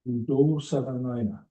どうさらないな。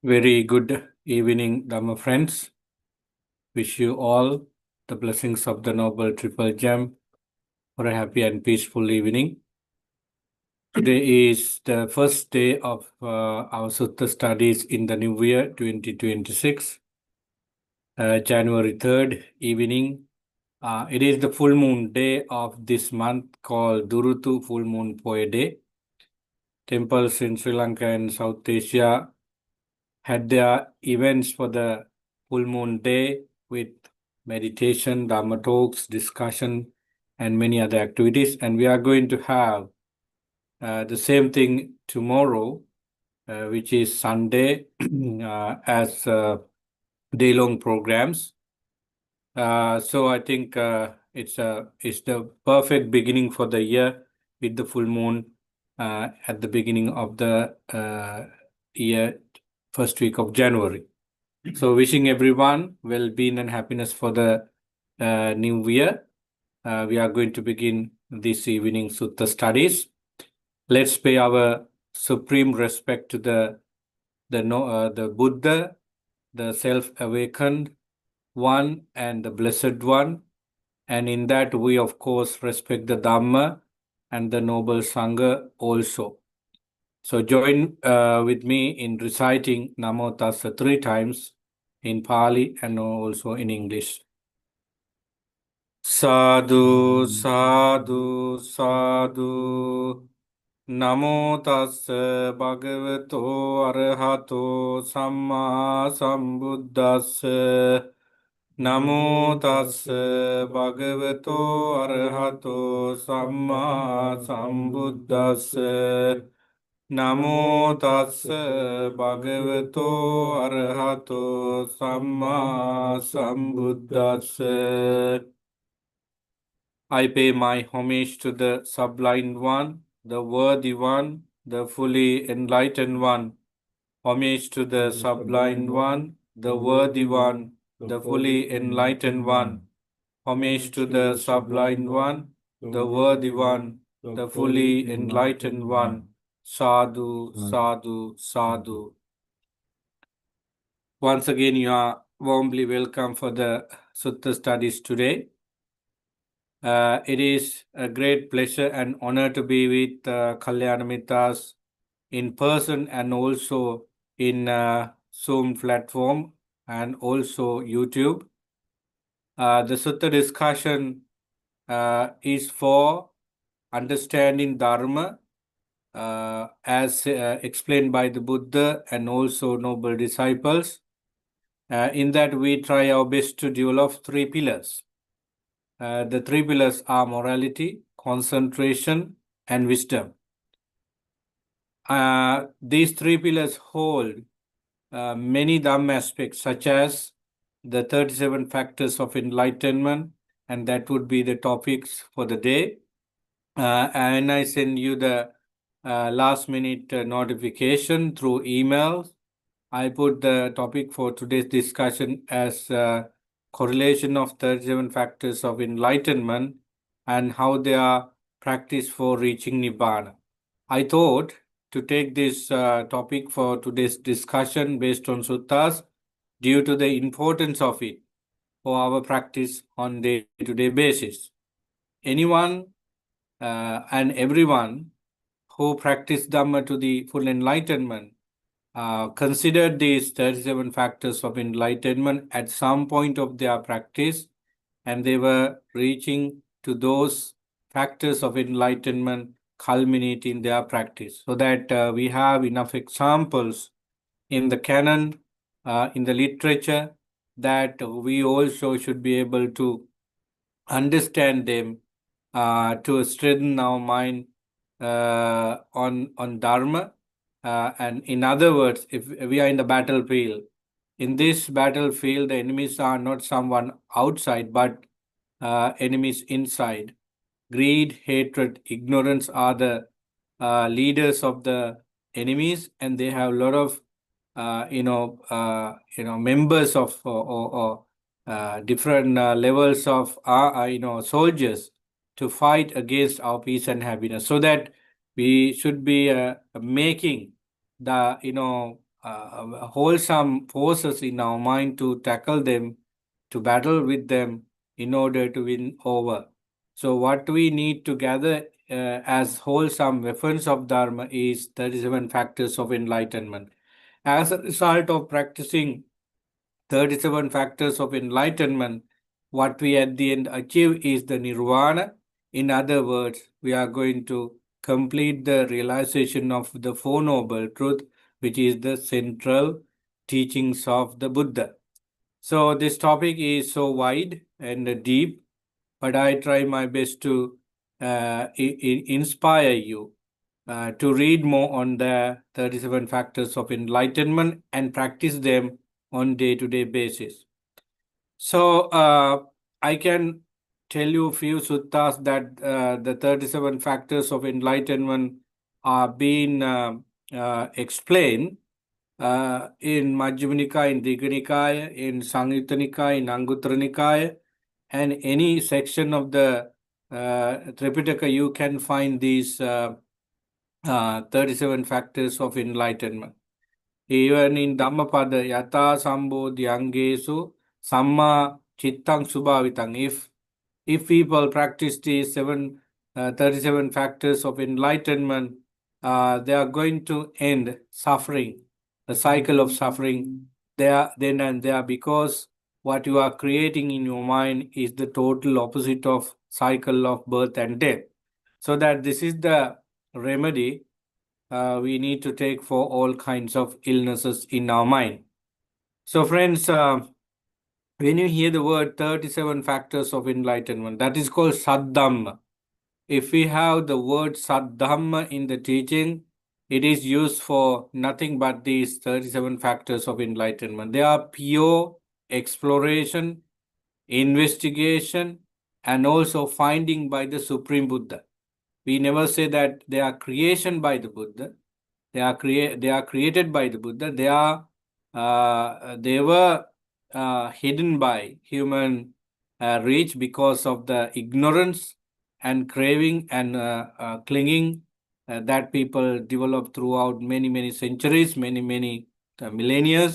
Very good evening, Dhamma friends. Wish you all the blessings of the Noble Triple Gem for a happy and peaceful evening. Today is the first day of our Sutta Studies in the new year 2026, January 3rd evening. It is the full moon day of this month called Durutu Full Moon Poe Day. Temples in Sri Lanka and South Asia had their events for the full moon day with meditation, Dharma talks, discussion, and many other activities. And we are going to have the same thing tomorrow, which is Sunday, as day-long programs. So I think it's the perfect beginning for the year with the full moon at the beginning of the year, first week of January. So wishing everyone well-being and happiness for the new year. We are going to begin this evening Sutta Studies. Let's pay our supreme respect to the Buddha, the self-awakened one, and the Blessed One. And in that, we of course respect the Dhamma and the Noble Sangha also. So join with me in reciting Namo Tassa 3 times in Pali and also in English. Sadhu, sadhu, sadhu. Namo tassa bhagavato arahato samma sambuddhassa. Namo tassa bhagavato arahato samma sambuddhassa. Namo tassa bhagavato arahato samma sambuddhassa. I pay my homage to the Sublime One, the Worthy One, the Fully Enlightened One. Homage to the Sublime One, the Worthy One, the Fully Enlightened One. Homage to the Sublime One, the Worthy One, the Fully Enlightened One. Sadhu, sadhu, sadhu. Once again, you are warmly welcome for the Sutta Studies today. It is a great pleasure and honor to be with Kalyanamitas in person and also in Zoom platform and also YouTube. The Sutta discussion is for understanding Dharma as explained by the Buddha and also noble disciples. In that we try our best to develop 3 pillars. The 3 pillars are morality, concentration, and wisdom. These 3 pillars hold many Dhamma aspects, such as the 37 factors of enlightenment, and that would be the topics for the day. And I send you the last-minute notification through email. I put the topic for today's discussion as correlation of 37 factors of enlightenment and how they are practiced for reaching Nibbana. I thought to take this topic for today's discussion based on suttas due to the importance of it for our practice on day-to-day basis. Anyone and everyone who practice Dhamma to the full enlightenment considered these 37 factors of enlightenment at some point of their practice, and they were reaching to those factors of enlightenment culminate in their practice, so that we have enough examples in the canon, in the literature, that we also should be able to understand them, to strengthen our mind on Dharma. And in other words, if we are in the battlefield, in this battlefield, the enemies are not someone outside, but enemies inside. Greed, hatred, ignorance are the leaders of the enemies, and they have a lot of members of or different levels of soldiers to fight against our peace and happiness. So that we should be making the wholesome forces in our mind to tackle them, to battle with them in order to win over. So what we need to gather as wholesome weapons of Dharma is 37 factors of enlightenment. As a result of practicing 37 factors of enlightenment, what we at the end achieve is the nirvana. In other words, we are going to complete the realization of the Four Noble Truth, which is the central teachings of the Buddha. So this topic is so wide and deep, but I try my best to inspire you to read more on the 37 factors of enlightenment and practice them on day-to-day basis. So I can tell you a few suttas that the 37 factors of enlightenment are being explained in Majjhima Nikaya, in Digha Nikaya, in Samyutta Nikaya, in Anguttara Nikaya, and any section of the Tripitaka, you can find these 37 factors of enlightenment. Even in Dhammapada, Yata Sambodhi Angesu Samma Chittang Subhavitang. If people practice these 37 factors of enlightenment, they are going to end suffering, the cycle of suffering there, then and there, because what you are creating in your mind is the total opposite of cycle of birth and death. So that this is the remedy we need to take for all kinds of illnesses in our mind. So friends, when you hear the word 37 factors of enlightenment, that is called Saddhamma. If we have the word Saddhamma in the teaching, it is used for nothing but these 37 factors of enlightenment. They are pure exploration, investigation, and also finding by the Supreme Buddha. We never say that they are creation by the Buddha. They are created by the Buddha. They were hidden by human reach because of the ignorance and craving and clinging that people developed throughout many centuries, many millennia.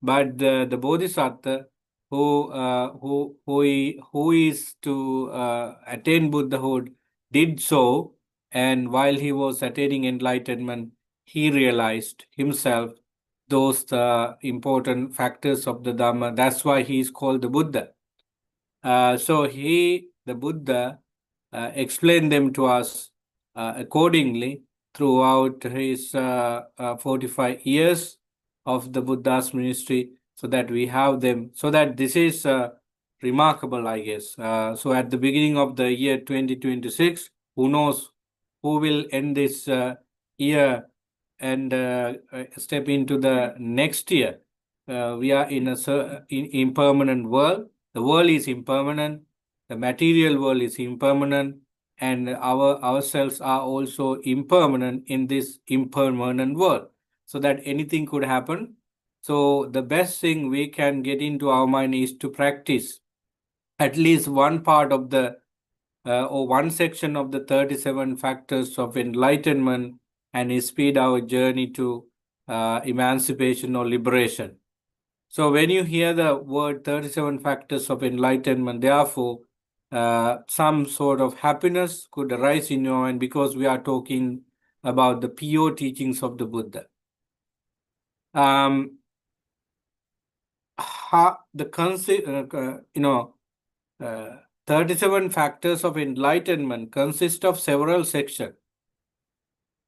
But the Bodhisattva who is to attain Buddhahood did so, and while he was attaining enlightenment, he realized himself those important factors of the Dhamma. That's why he is called the Buddha. So the Buddha, explained them to us accordingly throughout his 45 years of the Buddha's ministry, so that we have them. So that this is remarkable, I guess. So at the beginning of the year 2026, who knows who will end this year and step into the next year. We are in a impermanent world. The world is impermanent. The material world is impermanent, and ourselves are also impermanent in this impermanent world. So that anything could happen. So the best thing we can get into our mind is to practice at least one part of the or one section of the 37 factors of enlightenment, and speed our journey to emancipation or liberation. So when you hear the word 37 factors of enlightenment, therefore, some sort of happiness could arise in your mind, because we are talking about the pure teachings of the Buddha. The 37 factors of enlightenment consist of several sections.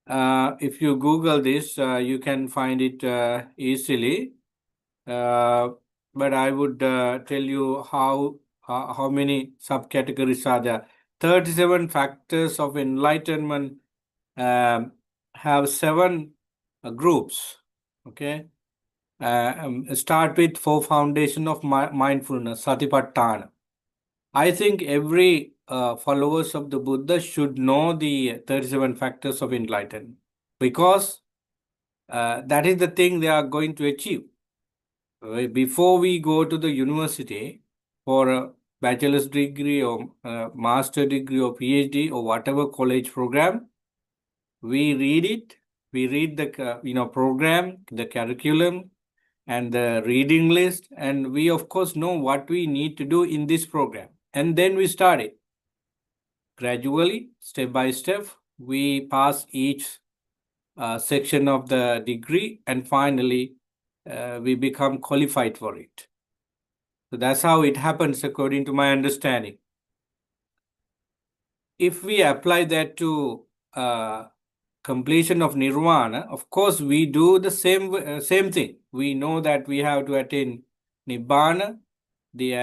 If you Google this, you can find it easily. But I would tell you how how many subcategories are there? 37 factors of enlightenment have 7 groups. Okay. Start with 4 foundation of mindfulness, satipatthana. I think every followers of the Buddha should know the 37 factors of enlightenment, because that is the thing they are going to achieve. Before we go to the university for a bachelor's degree or master degree or PhD or whatever college program, we read it. We read the program, the curriculum, and the reading list, and we of course know what we need to do in this program, and then we start it. Gradually, step by step, we pass each section of the degree, and finally we become qualified for it. So that's how it happens according to my understanding. If we apply that to completion of nirvana, of course we do the same thing. We know that we have to attain nibbana, the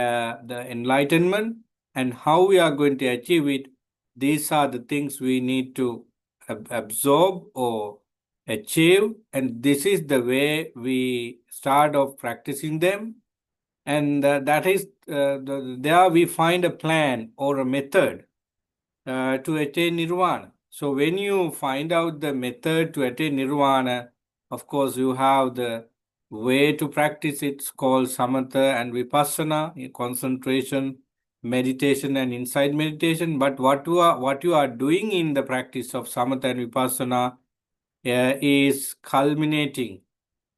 enlightenment, and how we are going to achieve it. These are the things we need to absorb or achieve, and this is the way we start off practicing them. And that is there we find a plan or a method to attain nirvana. So when you find out the method to attain nirvana, of course you have the way to practice it. It's called samatha and vipassana, concentration, meditation, and insight meditation. But what you are doing in the practice of samatha and vipassana is culminating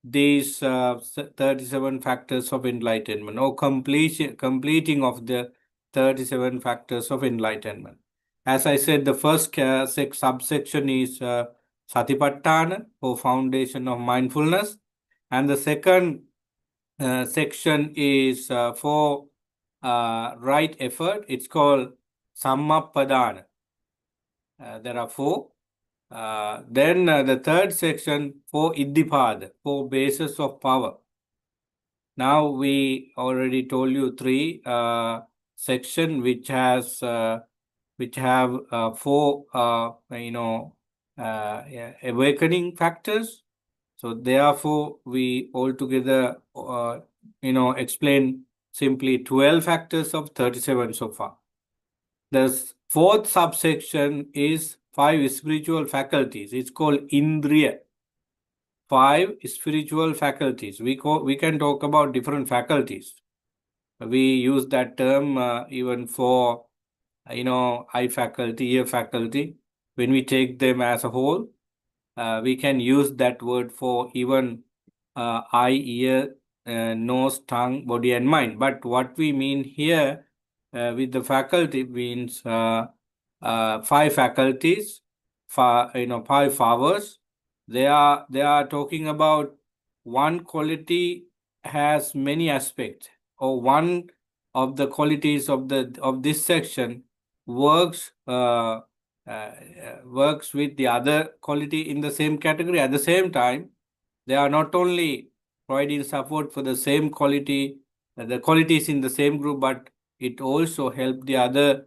these 37 factors of enlightenment, or completing of the 37 factors of enlightenment. As I said, the first subsection is Satipatthana, or foundation of mindfulness, and the second section is for right effort. It's called Sammapadana. There are 4. Then the third section for Iddhipada, 4 bases of power. Now we already told you 3 section which have 4 awakening factors. So therefore we altogether explain simply 12 factors of 37 so far. The 4th subsection is 5 spiritual faculties. It's called Indriya. 5 spiritual faculties. We can talk about different faculties. We use that term even for eye faculty, ear faculty. When we take them as a whole, we can use that word for even eye, ear, nose, tongue, body, and mind. But what we mean here with the faculty means 5 faculties, 5 powers. They are talking about one quality has many aspects, or one of the qualities of this section works works with the other quality in the same category. At the same time, they are not only providing support for the same quality, the qualities in the same group, but it also help the other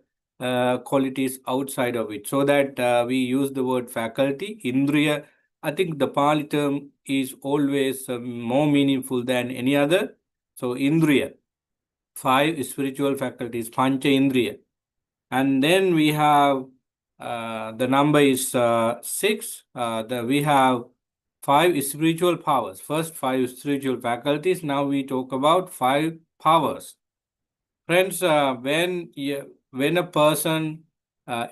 qualities outside of it. So that we use the word faculty, Indriya. I think the Pali term is always more meaningful than any other. So Indriya, 5 spiritual faculties, Pancha Indriya. And then we have the number is 6. We have 5 spiritual powers. First 5 spiritual faculties. Now we talk about 5 powers. Friends, when a person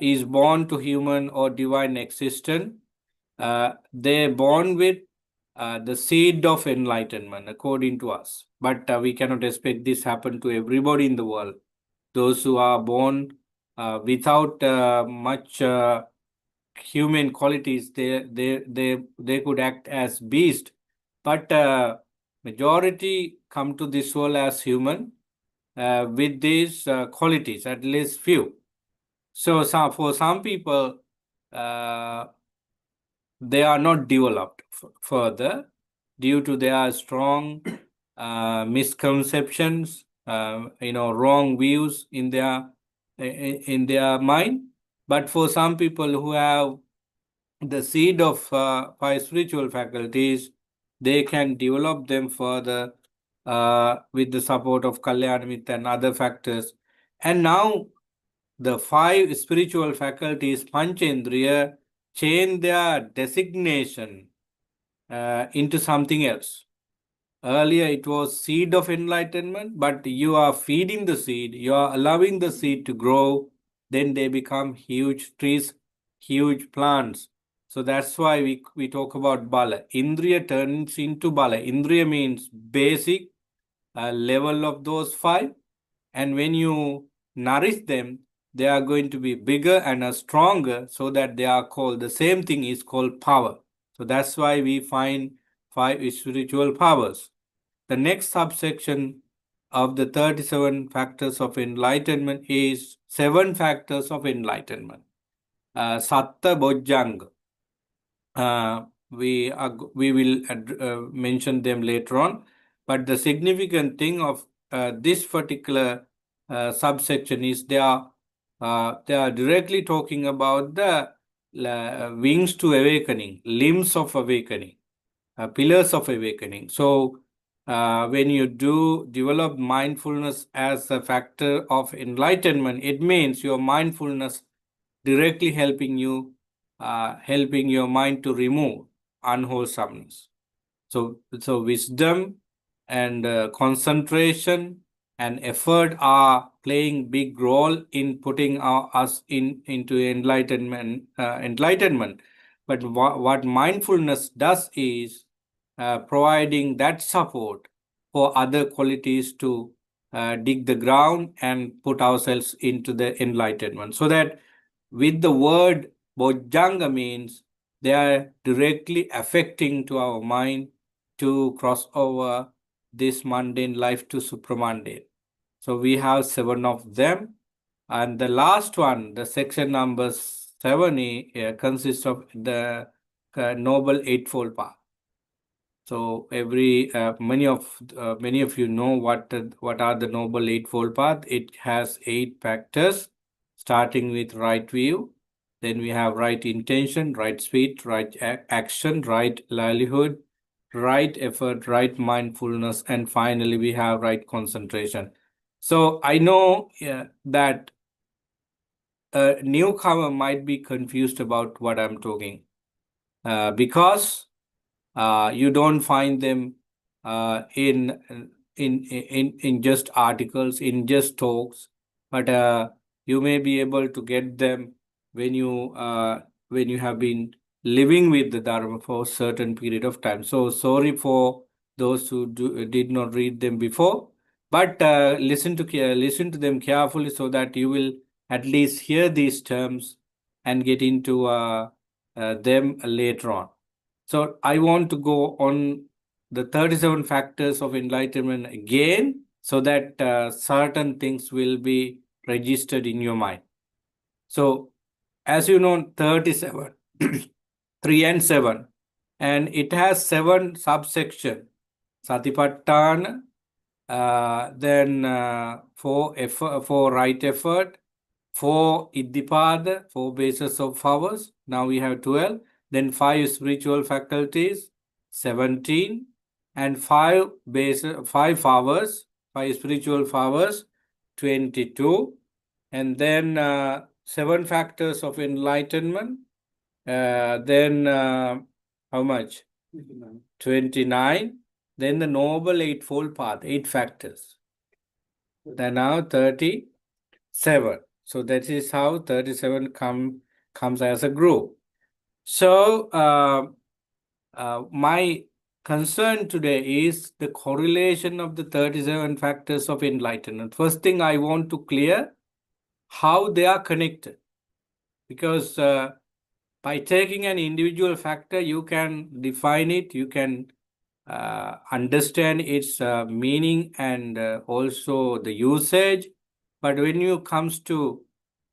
is born to human or divine existence, they're born with the seed of enlightenment, according to us. But we cannot expect this happen to everybody in the world. Those who are born without much human qualities, they could act as beast. But majority come to this world as human with these qualities, at least few. So for some people, they are not developed further due to their strong misconceptions wrong views in their mind. But for some people who have the seed of 5 spiritual faculties, they can develop them further with the support of Kalyanamit and other factors. And now the 5 spiritual faculties, Panchendriya, change their designation into something else. Earlier it was seed of enlightenment, but you are feeding the seed, you are allowing the seed to grow, then they become huge trees, huge plants. So that's why we talk about Bala. Indriya turns into Bala. Indriya means basic level of those 5. And when you nourish them, they are going to be bigger and stronger, so that they are called, the same thing is called power. So that's why we find 5 spiritual powers. The next subsection of the 37 factors of enlightenment is 7 factors of enlightenment. Satta Bojjanga. We will mention them later on. But the significant thing of this particular subsection is they are directly talking about the wings to awakening, limbs of awakening, pillars of awakening. So when you do develop mindfulness as a factor of enlightenment, it means your mindfulness directly helping your mind to remove unwholesomeness. So wisdom and concentration and effort are playing big role in putting us into enlightenment. But what mindfulness does is providing that support for other qualities to dig the ground and put ourselves into the enlightenment. So that with the word Bojjanga means they are directly affecting to our mind to cross over this mundane life to supramundane. So we have 7 of them. And the last one, the section number 7, consists of the Noble Eightfold Path. So many of you know what are the Noble Eightfold Path. It has 8 factors, starting with right view. Then we have right intention, right speech, right action, right livelihood, right effort, right mindfulness, and finally we have right concentration. So I know that a newcomer might be confused about what I'm talking, because you don't find them in just articles, in just talks, but you may be able to get them when you have been living with the Dharma for a certain period of time. So sorry for those who did not read them before, but listen to them carefully so that you will at least hear these terms and get into them later on. So I want to go on the 37 factors of enlightenment again, so that certain things will be registered in your mind. So as you know, 37, 3 and 7, and it has 7 subsections. Satipatthana, then 4 right effort, 4 Iddhipada, 4 bases of powers. Now we have 12. Then 5 spiritual faculties, 17, and 5 powers, 5 spiritual powers, 22, and then 7 factors of enlightenment. Then how much? 29. Then the Noble Eightfold Path, 8 factors. Then now 37. So that is how 37 comes as a group. So my concern today is the correlation of the 37 factors of enlightenment. First thing I want to clear how they are connected, because by taking an individual factor, you can define it, you can understand its meaning and also the usage. But when you comes to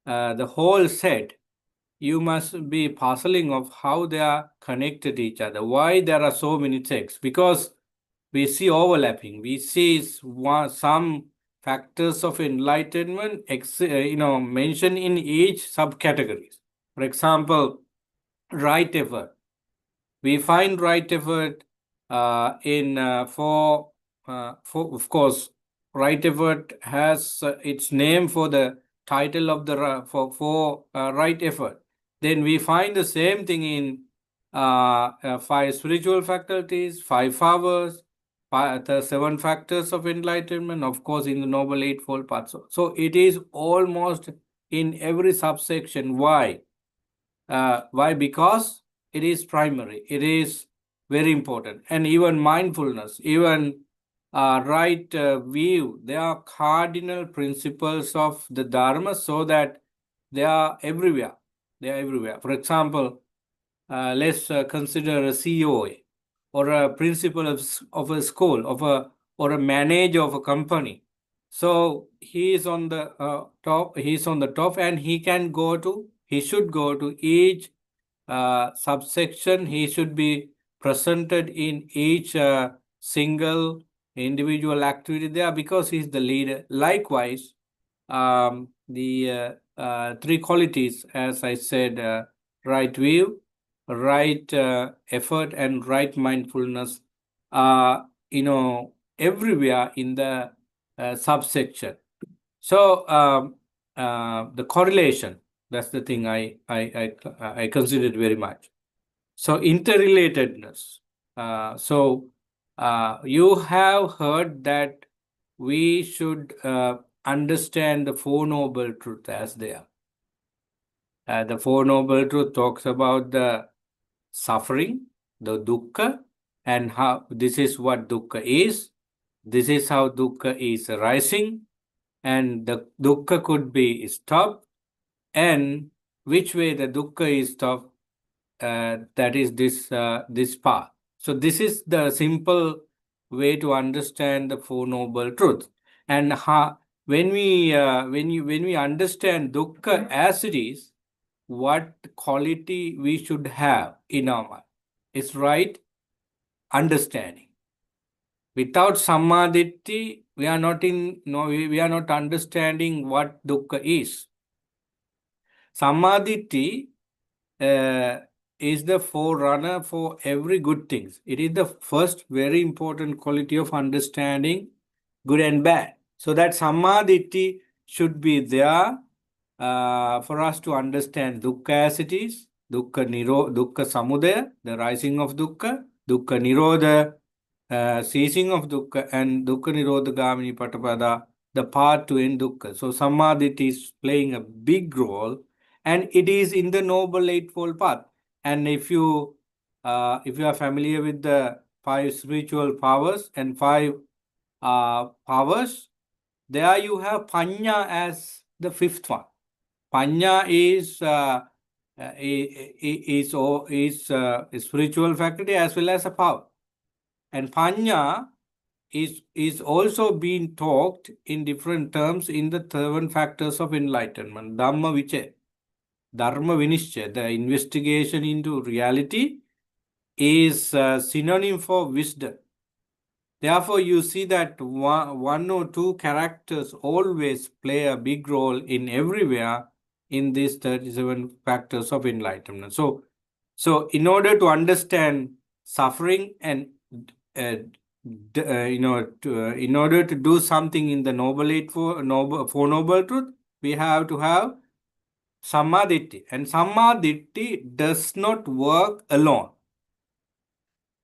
the whole set, you must be puzzling of how they are connected to each other. Why there are so many texts? Because we see overlapping. We see some factors of enlightenment mentioned in each subcategories. For example, right effort. We find right effort for of course, right effort has its name for the title of the for right effort. Then we find the same thing in five spiritual faculties, five powers, the seven factors of enlightenment, of course, in the Noble Eightfold Path. So it is almost in every subsection. Why? Why? Because it is primary. It is very important. And even mindfulness, even right view, they are cardinal principles of the Dharma, so that they are everywhere. They are everywhere. For example, let's consider a COA or a principal of a school, or a manager of a company. So he is on the top. He is on the top, and he should go to each subsection. He should be presented in each single individual activity there, because he is the leader. Likewise, the three qualities, as I said, right view, right effort, and right mindfulness, are everywhere in the subsection. So the correlation, that's the thing I considered very much. So interrelatedness. You have heard that we should understand the Four Noble Truths as they are. The Four Noble Truths talks about the suffering, the dukkha, and how this is what dukkha is. This is how dukkha is arising, and the dukkha could be stopped, and which way the dukkha is stopped, that is this path. So this is the simple way to understand the Four Noble Truths. And when we understand dukkha as it is, what quality we should have in our mind is right understanding. Without samadhi, we are not understanding what dukkha is. Samadhi is the forerunner for every good thing. It is the first very important quality of understanding good and bad. So that samadhi should be there for us to understand dukkha as it is, dukkha samudaya, the rising of dukkha nirodha, ceasing of dukkha, and dukkha nirodha gamini patapada, the path to end dukkha. So samadhi is playing a big role, and it is in the Noble Eightfold Path. And if you are familiar with the five spiritual powers and five powers, there you have Panya as the fifth one. Panya is spiritual faculty as well as a power, and Panya is also being talked in different terms in the seven factors of enlightenment. Dhamma Vinishya, the investigation into reality, is synonym for wisdom. Therefore, you see that one or two characters always play a big role in everywhere in these 37 factors of enlightenment. So in order to understand suffering and in order to do something in the Four Noble Truth, we have to have samadhi. And samadhi does not work alone.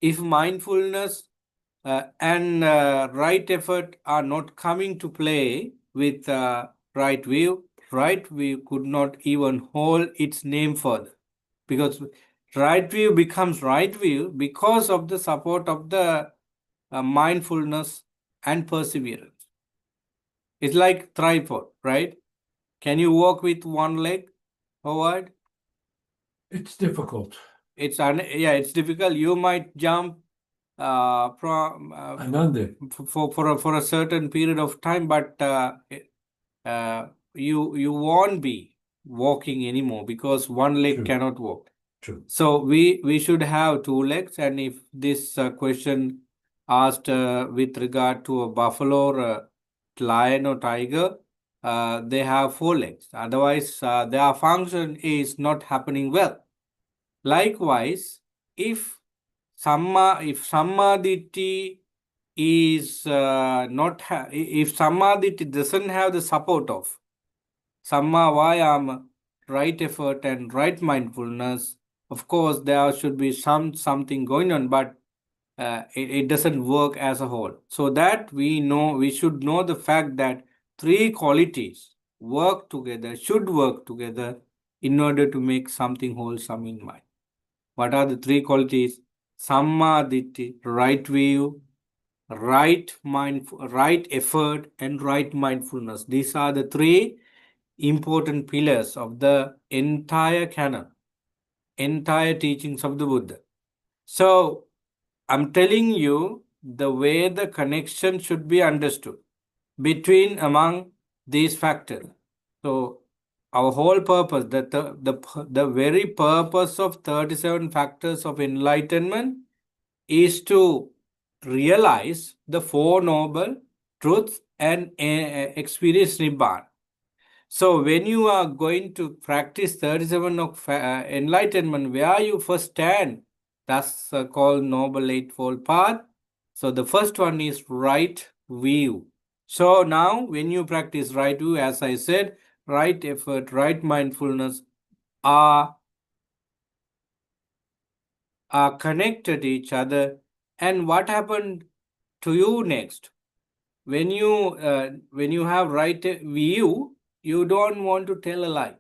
If mindfulness and right effort are not coming to play with right view could not even hold its name further, because right view becomes right view because of the support of the mindfulness and perseverance. It's like tripod, right? Can you walk with one leg, Howard? It's difficult. It's difficult. You might jump from for a certain period of time, but you won't be walking anymore because one leg cannot walk. True. So we should have two legs. And if this question asked with regard to a buffalo or a lion or tiger, they have 4 legs. Otherwise, their function is not happening well. Likewise, if Sammaditi is not if Sammaditi doesn't have the support of Samma Vayama, right effort and right mindfulness, of course there should be something going on, but it doesn't work as a whole. So that we should know the fact that 3 qualities should work together in order to make something wholesome in mind. What are the 3 qualities? Sammaditi, right view, right effort, and right mindfulness. These are the 3 important pillars of the entire canon, entire teachings of the Buddha. So I'm telling you the way the connection should be understood among these factors. So our whole purpose, the very purpose of 37 factors of enlightenment is to realize the 4 noble truths and experience Nibbana. So when you are going to practice 37 of enlightenment, where you first stand, that's called Noble Eightfold Path. So the first one is right view. So now when you practice right view, as I said, right effort, right mindfulness are connected to each other. And what happened to you next? When you have right view, you don't want to tell a lie.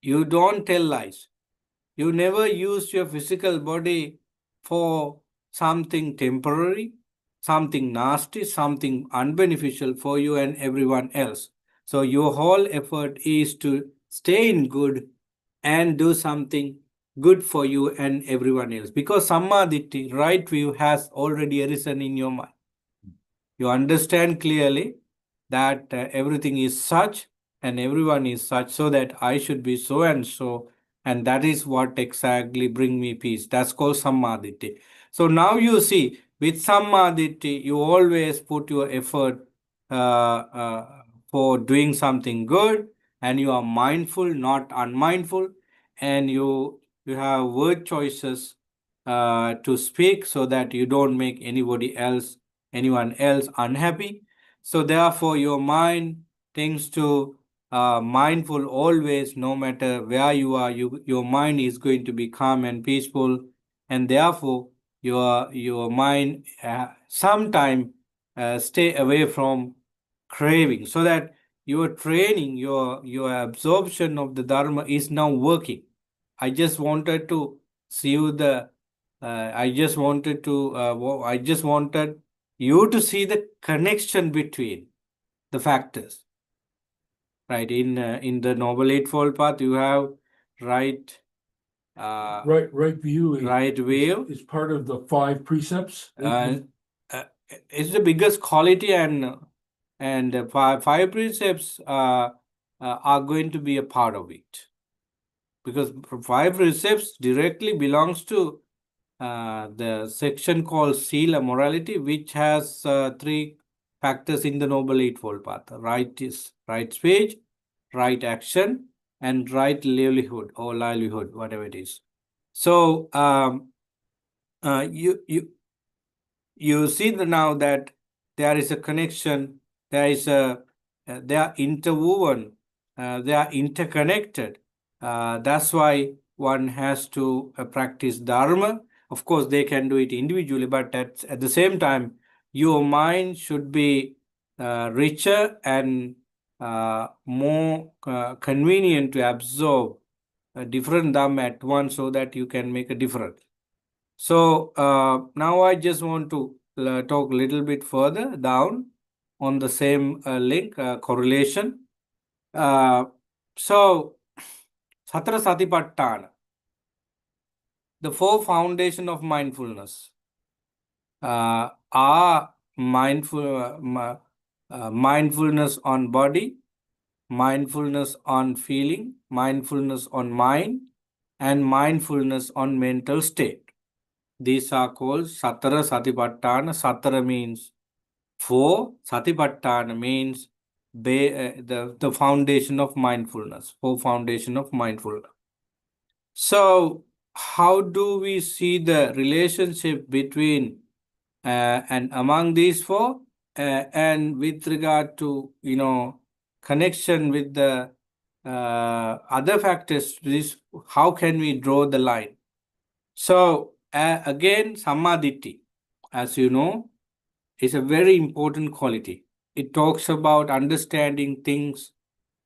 You don't tell lies. You never use your physical body for something temporary, something nasty, something unbeneficial for you and everyone else. So your whole effort is to stay in good and do something good for you and everyone else. Because Sammaditi, right view, has already arisen in your mind. You understand clearly that everything is such and everyone is such, so that I should be so and so, and that is what exactly bring me peace. That's called Sammaditi. So now you see, with Sammaditi, you always put your effort for doing something good, and you are mindful, not unmindful, and you have word choices to speak so that you don't make anyone else unhappy. So therefore, your mind tends to mindful always, no matter where you are. Your mind is going to be calm and peaceful, and therefore your mind sometime stay away from craving, so that your training, your absorption of the dharma is now working. I just wanted to see you the. I just wanted you to see the connection between the factors, right? In the Noble Eightfold Path, you have right Right view right view. is part of the 5 precepts. It's the biggest quality, and five precepts are going to be a part of it, because 5 precepts directly belongs to the section called Sila morality, which has 3 factors in the Noble Eightfold Path. Right speech, right action, and right livelihood, whatever it is. So you see now that there is a connection, they are interwoven, they are interconnected. That's why one has to practice Dharma. Of course, they can do it individually, but at the same time, your mind should be richer and more convenient to absorb different Dharma at once, so that you can make a difference. So now I just want to talk a little bit further down on the same link, correlation. So, Satara Satipatthana, the 4 foundation of mindfulness are mindfulness on body, mindfulness on feeling, mindfulness on mind, and mindfulness on mental state. These are called Satara Satipatthana. Satara means 4 Satipatthana means the foundation of mindfulness, 4 foundation of mindfulness. So, how do we see the relationship between and among these 4 and with regard to connection with the other factors? This, how can we draw the line? So again, Sammaditthi, as you know, is a very important quality. It talks about understanding things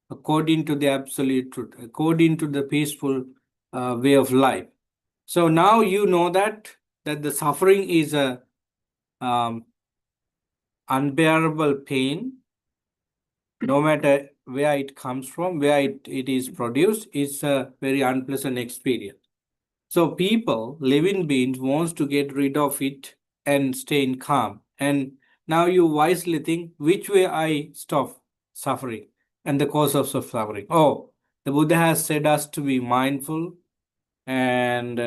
according to the absolute truth, according to the peaceful way of life. So now you know that the suffering is a unbearable pain, no matter where it comes from, where it is produced, it's a very unpleasant experience. So people, living beings, wants to get rid of it and stay in calm. And now you wisely think, which way I stop suffering and the cause of suffering? Oh, the Buddha has said us to be mindful and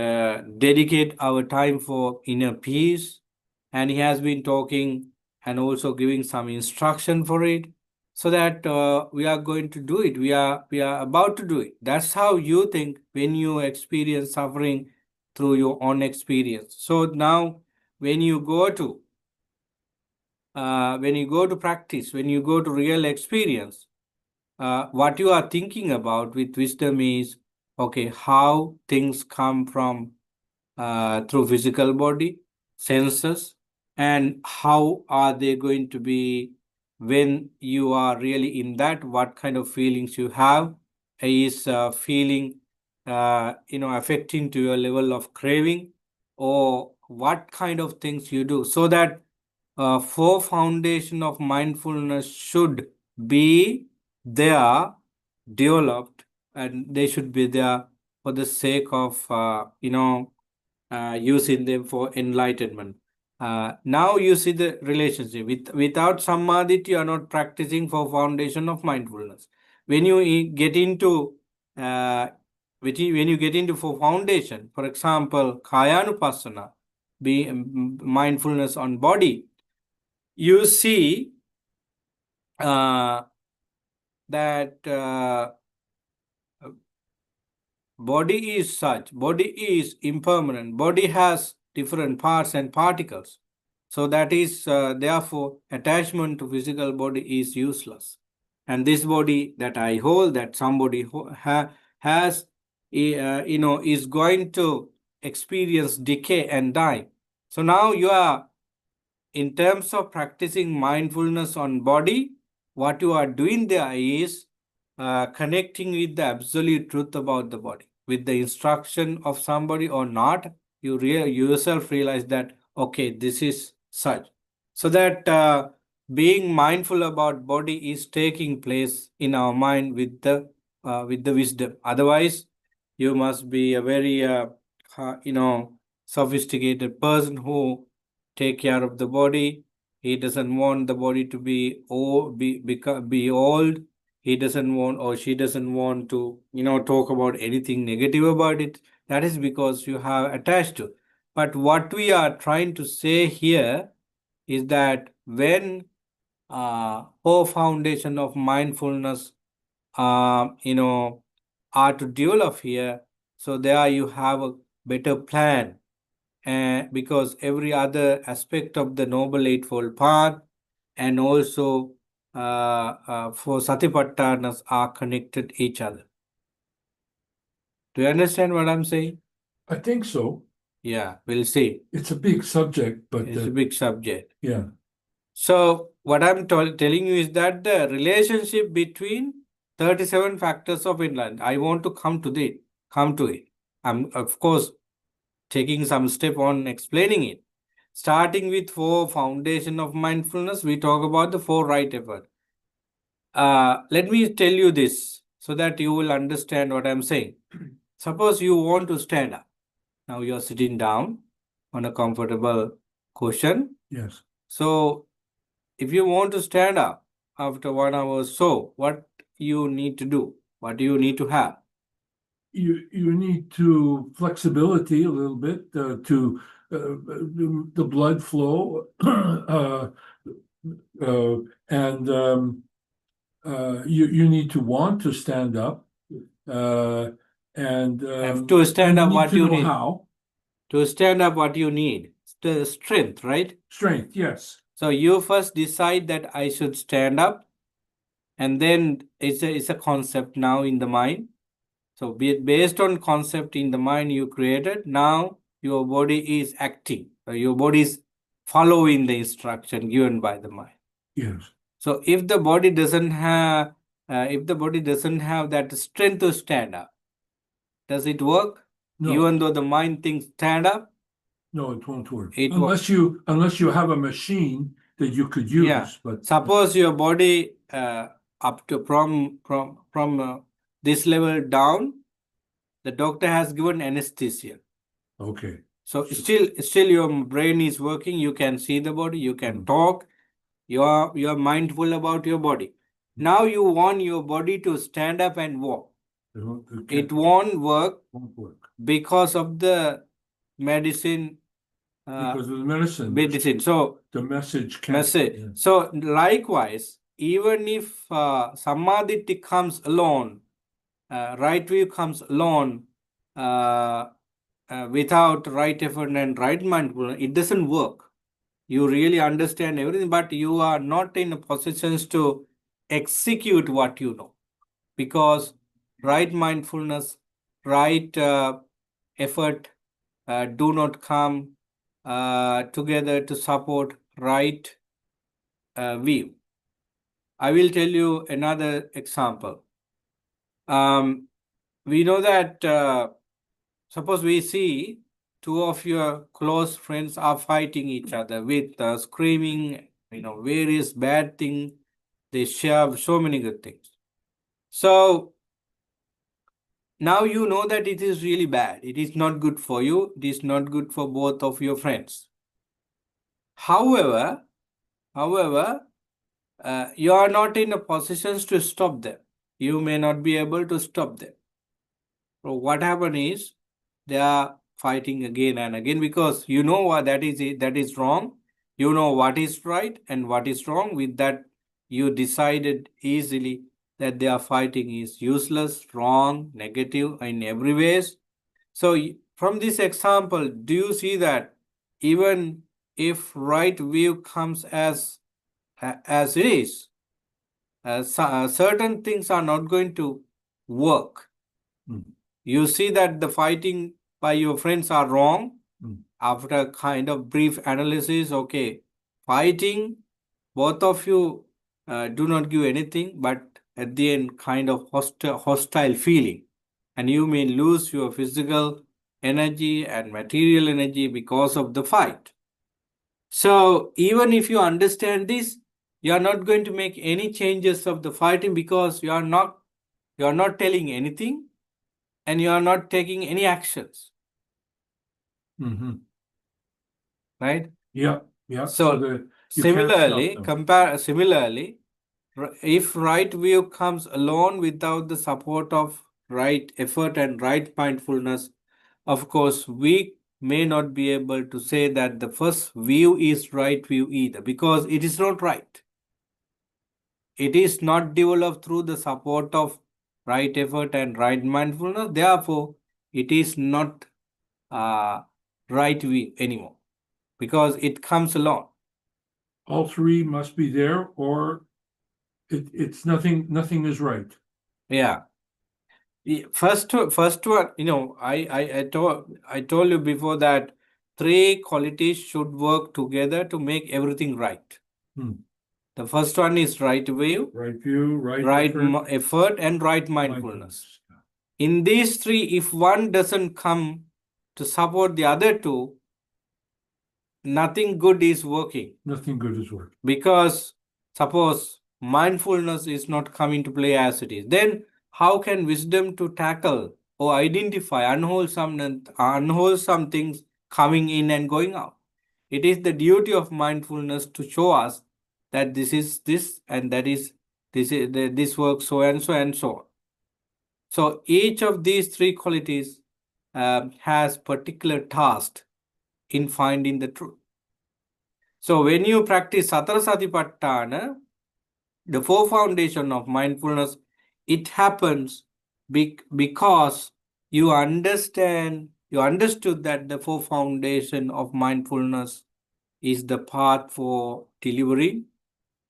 dedicate our time for inner peace. And he has been talking and also giving some instruction for it, so that we are going to do it. We are about to do it. That's how you think when you experience suffering through your own experience. So now when you go to practice, when you go to real experience, what you are thinking about with wisdom is, okay, how things come from through physical body, senses, and how are they going to be when you are really in that, what kind of feelings you have. Is feeling affecting to your level of craving, or what kind of things you do, so that 4 foundation of mindfulness should be there, developed, and they should be there for the sake of using them for enlightenment. Now you see the relationship. Without samadhi, you are not practicing for foundation of mindfulness. When you get into for foundation, for example, kayanupassana, be mindfulness on body, you see that body is such, body is impermanent, body has different parts and particles. So that is, therefore, attachment to physical body is useless. And this body that I hold, that somebody has, is going to experience decay and die. So now you are, in terms of practicing mindfulness on body, what you are doing there is connecting with the absolute truth about the body. With the instruction of somebody or not, you yourself realize that, okay, this is such. So that being mindful about body is taking place in our mind with the wisdom. Otherwise, you must be a very sophisticated person who take care of the body. He doesn't want the body to be old. He doesn't want, or she doesn't want to talk about anything negative about it. That is because you have attached to. But what we are trying to say here is that when whole foundation of mindfulness are to develop here, so there you have a better plan, because every other aspect of the Noble Eightfold Path and also for Satipatthanas are connected each other. Do you understand what I'm saying? I think so. Yeah, we'll see. It's a big subject, but It's a big subject. yeah. So what I'm telling you is that the relationship between 37 factors of enlightenment, I want to come to it. I'm, of course, taking some step on explaining it. Starting with 4 foundation of mindfulness, we talk about the 4 right effort. Let me tell you this so that you will understand what I'm saying. Suppose you want to stand up. Now you're sitting down on a comfortable cushion. Yes. So if you want to stand up after 1 hour or so, what you need to do? What do you need to have? You need to flexibility a little bit to the blood flow, And you need to want to stand up, and To stand and up, need what to you know need. how. To stand up, what you need? The strength, right? Strength, yes. So you first decide that I should stand up, and then it's a concept now in the mind. So based on concept in the mind you created, now your body is acting. Your body is following the instruction given by the mind. Yes. So if the body doesn't have that strength to stand up, does it work? No. Even though the mind thinks stand up, No, it won't work. It unless you have a machine that you could use. yeah. But Suppose your body up to from this level down, the doctor has given anesthesia. okay. So still your brain is working. You can see the body. You can talk. You are mindful about your body. Now you want your body to stand up and walk. It won't work because of the medicine. Because of the medicine. Medicine. So the message can't. message. So likewise, even if samadhi comes alone, right view comes alone, without right effort and right mindfulness, it doesn't work. You really understand everything, but you are not in a position to execute what you know, because right mindfulness, right effort do not come together to support right view. I will tell you another example. We know that suppose we see two of your close friends are fighting each other with screaming, various bad things. They share so many good things. So now you know that it is really bad. It is not good for you. It is not good for both of your friends. However, you are not in a position to stop them. You may not be able to stop them. So what happened is they are fighting again and again because you know what that is wrong. You know what is right and what is wrong. With that, you decided easily that they are fighting is useless, wrong, negative in every ways. So from this example, do you see that even if right view comes as it is, certain things are not going to work. You see that the fighting by your friends are wrong. After a kind of brief analysis, okay, fighting, both of you do not give anything, but at the end, kind of hostile feeling. And you may lose your physical energy and material energy because of the fight. So even if you understand this, you are not going to make any changes of the fighting because you are not telling anything and you are not taking any actions. Right? Yeah. So similarly, if right view comes alone without the support of right effort and right mindfulness, of course, we may not be able to say that the first view is right view either, because it is not right. It is not developed through the support of right effort and right mindfulness. Therefore, it is not right view anymore because it comes alone. All three must be there, or it's nothing is right. Yeah. First one, I told you before that 3 qualities should work together to make everything right. The first one is right view, right effort, and right mindfulness. In these 3, if one doesn't come to support the other 2, nothing good is working. Nothing good is working. Because suppose mindfulness is not coming to play as it is, then how can wisdom to tackle or identify unwholesome things coming in and going out? It is the duty of mindfulness to show us that this is this and that is this works so and so and so on. So each of these 3 qualities has particular task in finding the truth. So when you practice Satara Satipatthana, the four foundation of mindfulness, it happens because you understood that the four foundation of mindfulness is the path for delivery,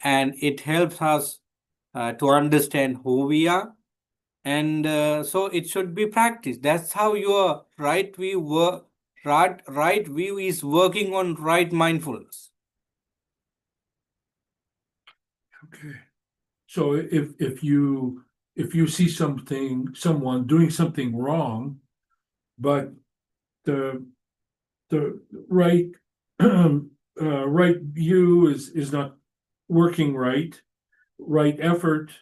and it helps us to understand who we are, and so it should be practiced. That's how your right view right view is working on right mindfulness. Okay. So if you see someone doing something wrong, but the right right view is not working right effort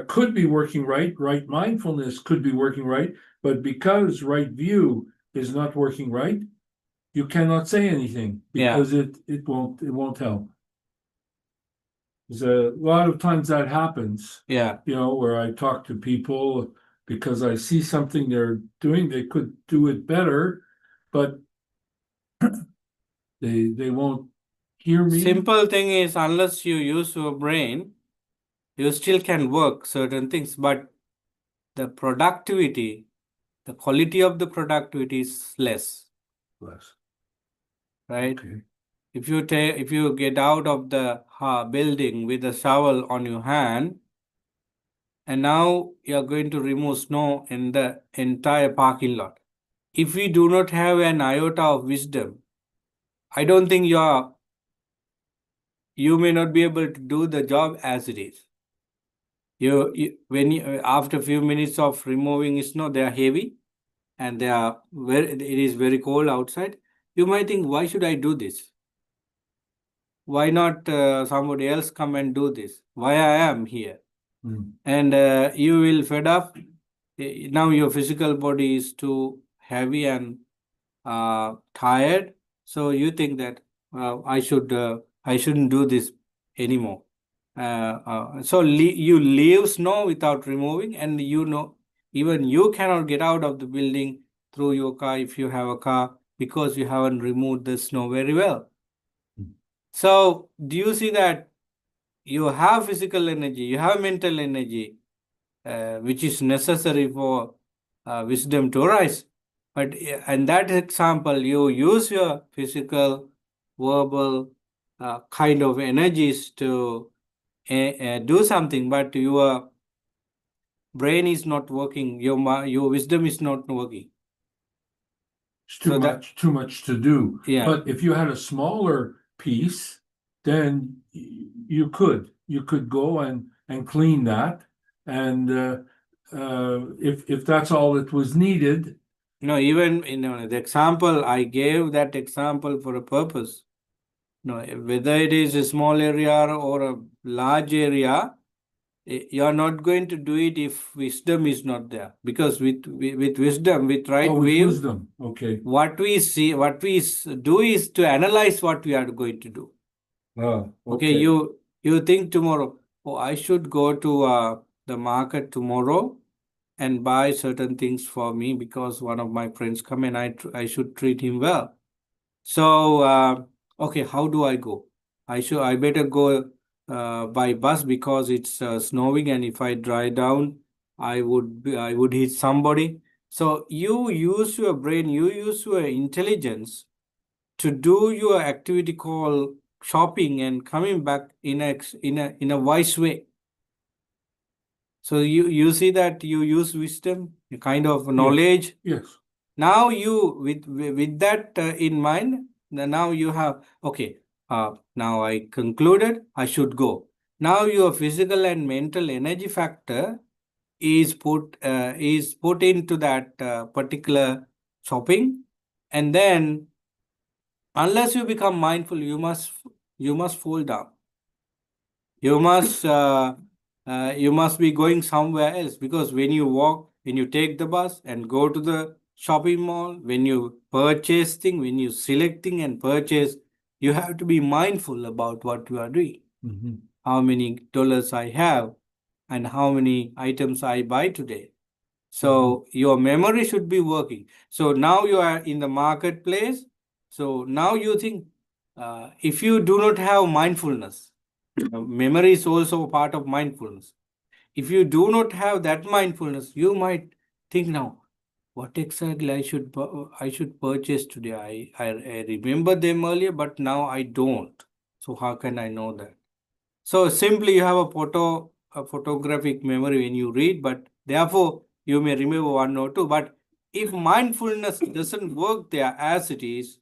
could be working right mindfulness could be working right, but because right view is not working right, you cannot say anything because it won't help. There's a lot of times that happens, Yeah. where I talk to people because I see something they're doing, they could do it better, but they won't hear me. Simple thing is, unless you use your brain, you still can work certain things, but the productivity, the quality of the productivity is less, Less. right? Okay. If you get out of the building with a shovel on your hand, and now you are going to remove snow in the entire parking lot. If we do not have an iota of wisdom, I don't think you may not be able to do the job as it is. After a few minutes of removing snow, they are heavy and it is very cold outside. You might think, why should I do this? Why not somebody else come and do this? Why I am here? And you will fed up. Now your physical body is too heavy and tired, so you think that I shouldn't do this anymore. So you leave snow without removing, and even you cannot get out of the building through your car if you have a car, because you haven't removed the snow very well. So do you see that you have physical energy, you have mental energy, which is necessary for wisdom to arise. But in that example, you use your physical, verbal kind of energies to do something, but your brain is not working, your wisdom is not working. It's too much to do. Yeah. But if you had a smaller piece, then you could go and clean that, and if that's all that was needed. Even the example I gave, that example for a purpose. Whether it is a small area or a large area, you are not going to do it if wisdom is not there. Because with wisdom, with right view, wisdom, okay. What we do is to analyze what we are going to do. Okay, you think tomorrow, I should go to the market tomorrow and buy certain things for me because one of my friends come and I should treat him well. So okay, how do I go? I better go by bus because it's snowing, and if I drive down, I would hit somebody. So you use your brain, you use your intelligence to do your activity called shopping and coming back in a wise way. So you see that you use wisdom, a kind of knowledge. Yes. Now you with that in mind, now you have, okay, now I concluded I should go. Now your physical and mental energy factor is put into that particular shopping, and then unless you become mindful, you must fall down. You must be going somewhere else, because when you take the bus and go to the shopping mall, when you purchase thing, when you selecting and purchase, you have to be mindful about what you are doing. How many dollars I have and how many items I buy today. So your memory should be working. So now you are in the marketplace. So now you think, if you do not have mindfulness, memory is also a part of mindfulness. If you do not have that mindfulness, you might think now, what exactly I should purchase today? I remember them earlier, but now I don't. So how can I know that? So simply you have a photographic memory when you read, but therefore you may remember one or two. But if mindfulness doesn't work there as it is,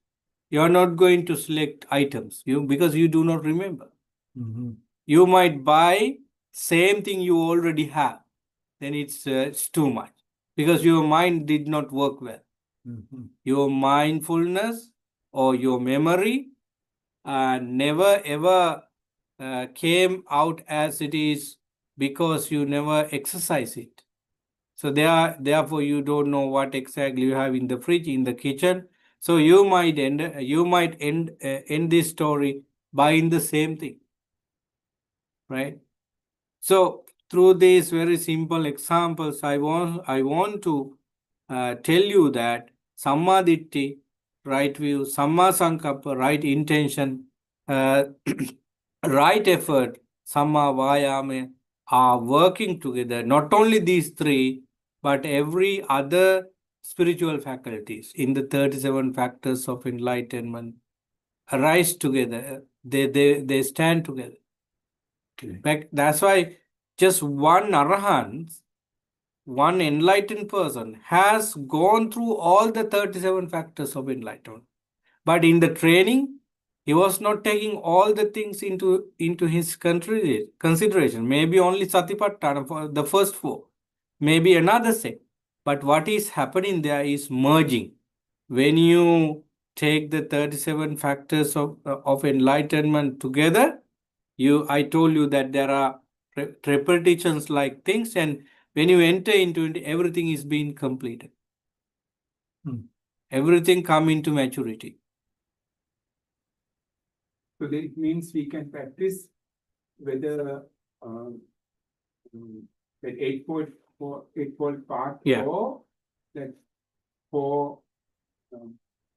you are not going to select items because you do not remember. Mhm. You might buy same thing you already have, then it's too much because your mind did not work well. Mhm. Your mindfulness or your memory never ever came out as it is because you never exercise it. So therefore you don't know what exactly you have in the fridge, in the kitchen. So you might end this story buying the same thing, right? So through these very simple examples, I want to tell you that Sammaditthi, right view, Samma Sankappa, right intention, uh, right effort, Samma Vayame are working together. Not only these three, but every other spiritual faculties in the 37 factors of enlightenment arise together. They stand together. Okay. That's why just one arahant, one enlightened person, has gone through all the 37 factors of enlightenment. But in the training, he was not taking all the things into his consideration. Maybe only Satipatthana for the first four, maybe another set. But what is happening there is merging. When you take the 37 factors of enlightenment together, I told you that there are repetitions like things, and when you enter into it, everything is being completed. Hmm. Everything come into maturity. So that means we can practice whether that eightfold path Yeah. or that four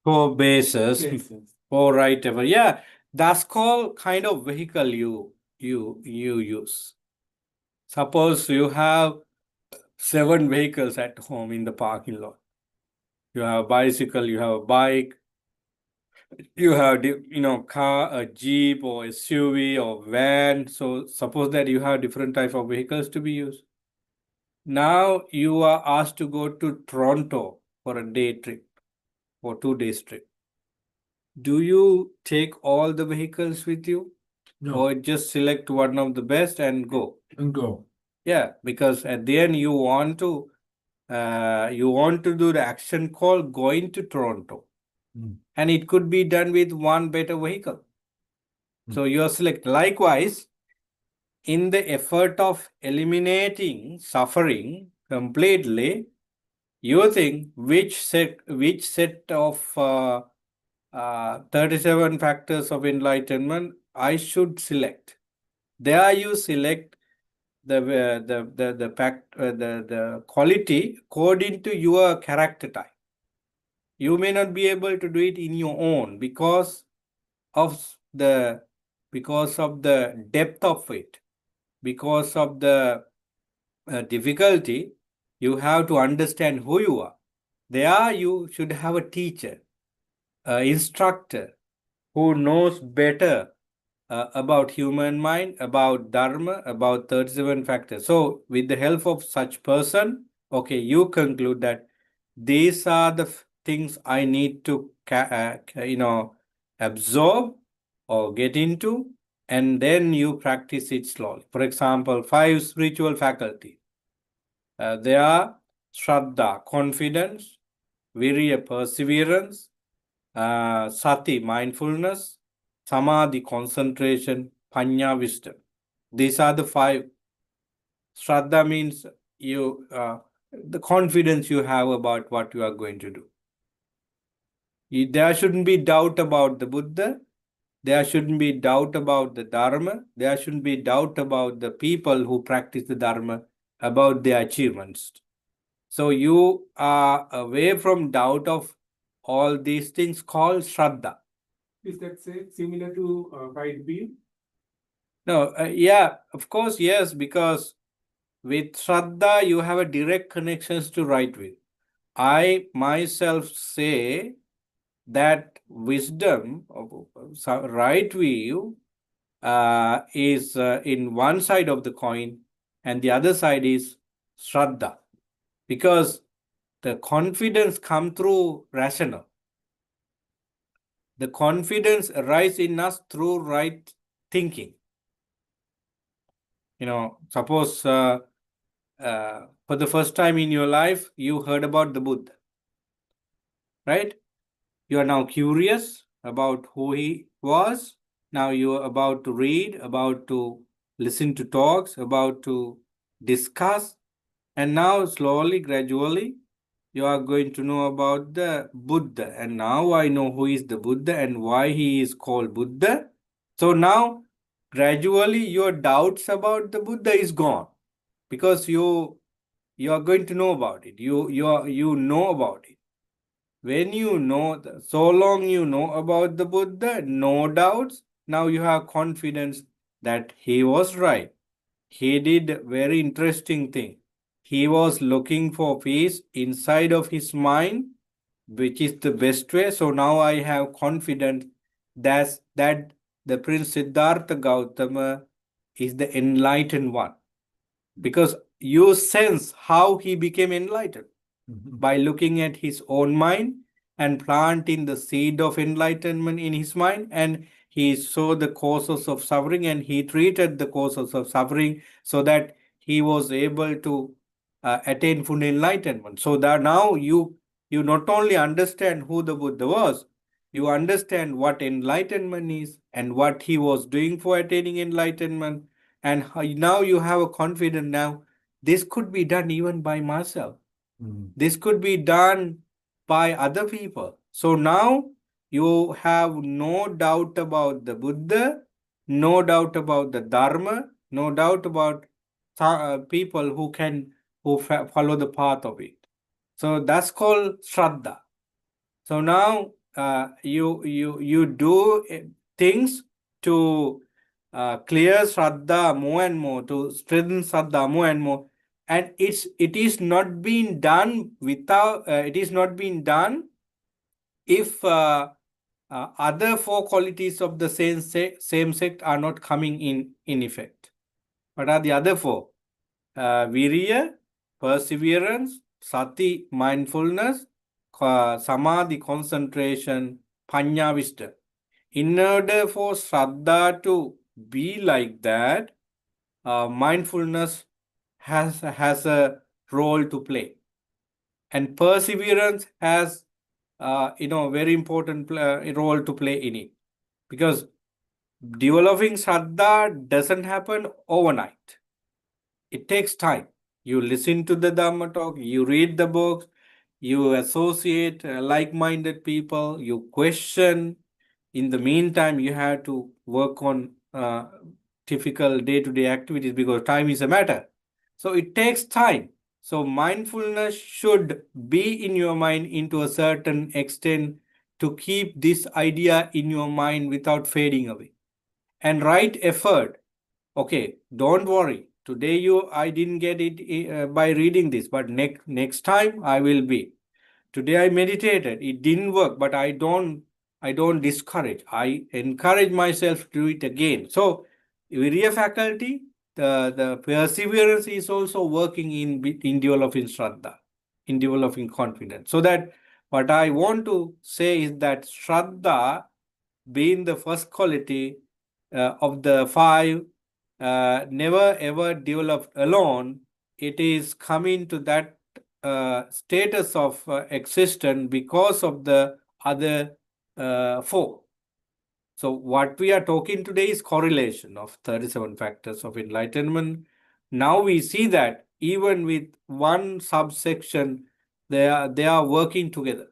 For bases, places. for right ever. Yeah, that's called kind of vehicle you use. Suppose you have 7 vehicles at home in the parking lot. You have a bicycle, you have a bike, you have car, a jeep or SUV or van. So suppose that you have different type of vehicles to be used. Now you are asked to go to Toronto for a day trip or 2 days trip. Do you take all the vehicles with you? No, Or just select one of the best and go? and go. Yeah, because at the end you want to do the action call going to Toronto. Mm. And it could be done with one better vehicle. So you select. Likewise, in the effort of eliminating suffering completely, you think which set of 37 factors of enlightenment I should select. There you select the quality according to your character type. You may not be able to do it in your own because of the depth of it, because of the difficulty. You have to understand who you are. There you should have a teacher, instructor who knows better about human mind, about dharma, about 37 factors. So with the help of such person, okay, you conclude that these are the things I need to absorb or get into, and then you practice it slowly. For example, 5 spiritual faculty. They are Shraddha, confidence; Virya, perseverance; Sati, mindfulness; Samadhi, concentration; Panya, wisdom. These are the 5. Shraddha means the confidence you have about what you are going to do. There shouldn't be doubt about the Buddha. There shouldn't be doubt about the Dharma. There shouldn't be doubt about the people who practice the Dharma, about their achievements. So you are away from doubt of all these things called Shraddha. Is that say similar to right view? No, yeah, of course, yes, because with Shraddha, you have a direct connections to right view. I myself say that wisdom, right view, is in one side of the coin, and the other side is Shraddha, because the confidence come through rational. The confidence arises in us through right thinking. Suppose for the first time in your life, you heard about the Buddha, right? You are now curious about who he was. Now you are about to read, about to listen to talks, about to discuss. And now slowly, gradually, you are going to know about the Buddha. And now I know who is the Buddha and why he is called Buddha. So now gradually your doubts about the Buddha is gone, because you are going to know about it. You know about it. When you know, so long you know about the Buddha, no doubts, now you have confidence that he was right. He did very interesting thing. He was looking for peace inside of his mind, which is the best way. So now I have confidence that the Prince Siddhartha Gautama is the enlightened one, because you sense how he became enlightened by looking at his own mind and planting the seed of enlightenment in his mind, and he saw the causes of suffering and he treated the causes of suffering, so that he was able to attain full enlightenment. So that now you not only understand who the Buddha was, you understand what enlightenment is and what he was doing for attaining enlightenment, and now you have a confidence. Now this could be done even by myself. This could be done by other people. So now you have no doubt about the Buddha, no doubt about the Dharma, no doubt about people who follow the path of it. So that's called Shraddha. So now you do things to clear Shraddha more and more, to strengthen Shraddha more and more. And it is not being done without, it is not being done if other four qualities of the same sect are not coming in effect. What are the other four? Virya, perseverance, sati, mindfulness, samadhi, concentration, panya, wisdom. In order for Shraddha to be like that, mindfulness has a role to play, and perseverance has very important role to play in it, because developing Shraddha doesn't happen overnight. It takes time. You listen to the Dhamma talk, you read the books, you associate like-minded people, you question. In the meantime, you have to work on typical day-to-day activities, because time is a matter. So it takes time. So mindfulness should be in your mind into a certain extent to keep this idea in your mind without fading away. And right effort. Okay, don't worry. Today I didn't get it by reading this, but next time I will be. Today I meditated. It didn't work, but I don't discourage. I encourage myself to do it again. So Virya faculty, the perseverance is also working in developing Shraddha, in developing confidence. So that what I want to say is that Shraddha, being the first quality of the five, never ever developed alone. It is coming to that status of existence because of the other four. So what we are talking today is correlation of 37 factors of enlightenment. Now we see that even with one subsection, they are working together,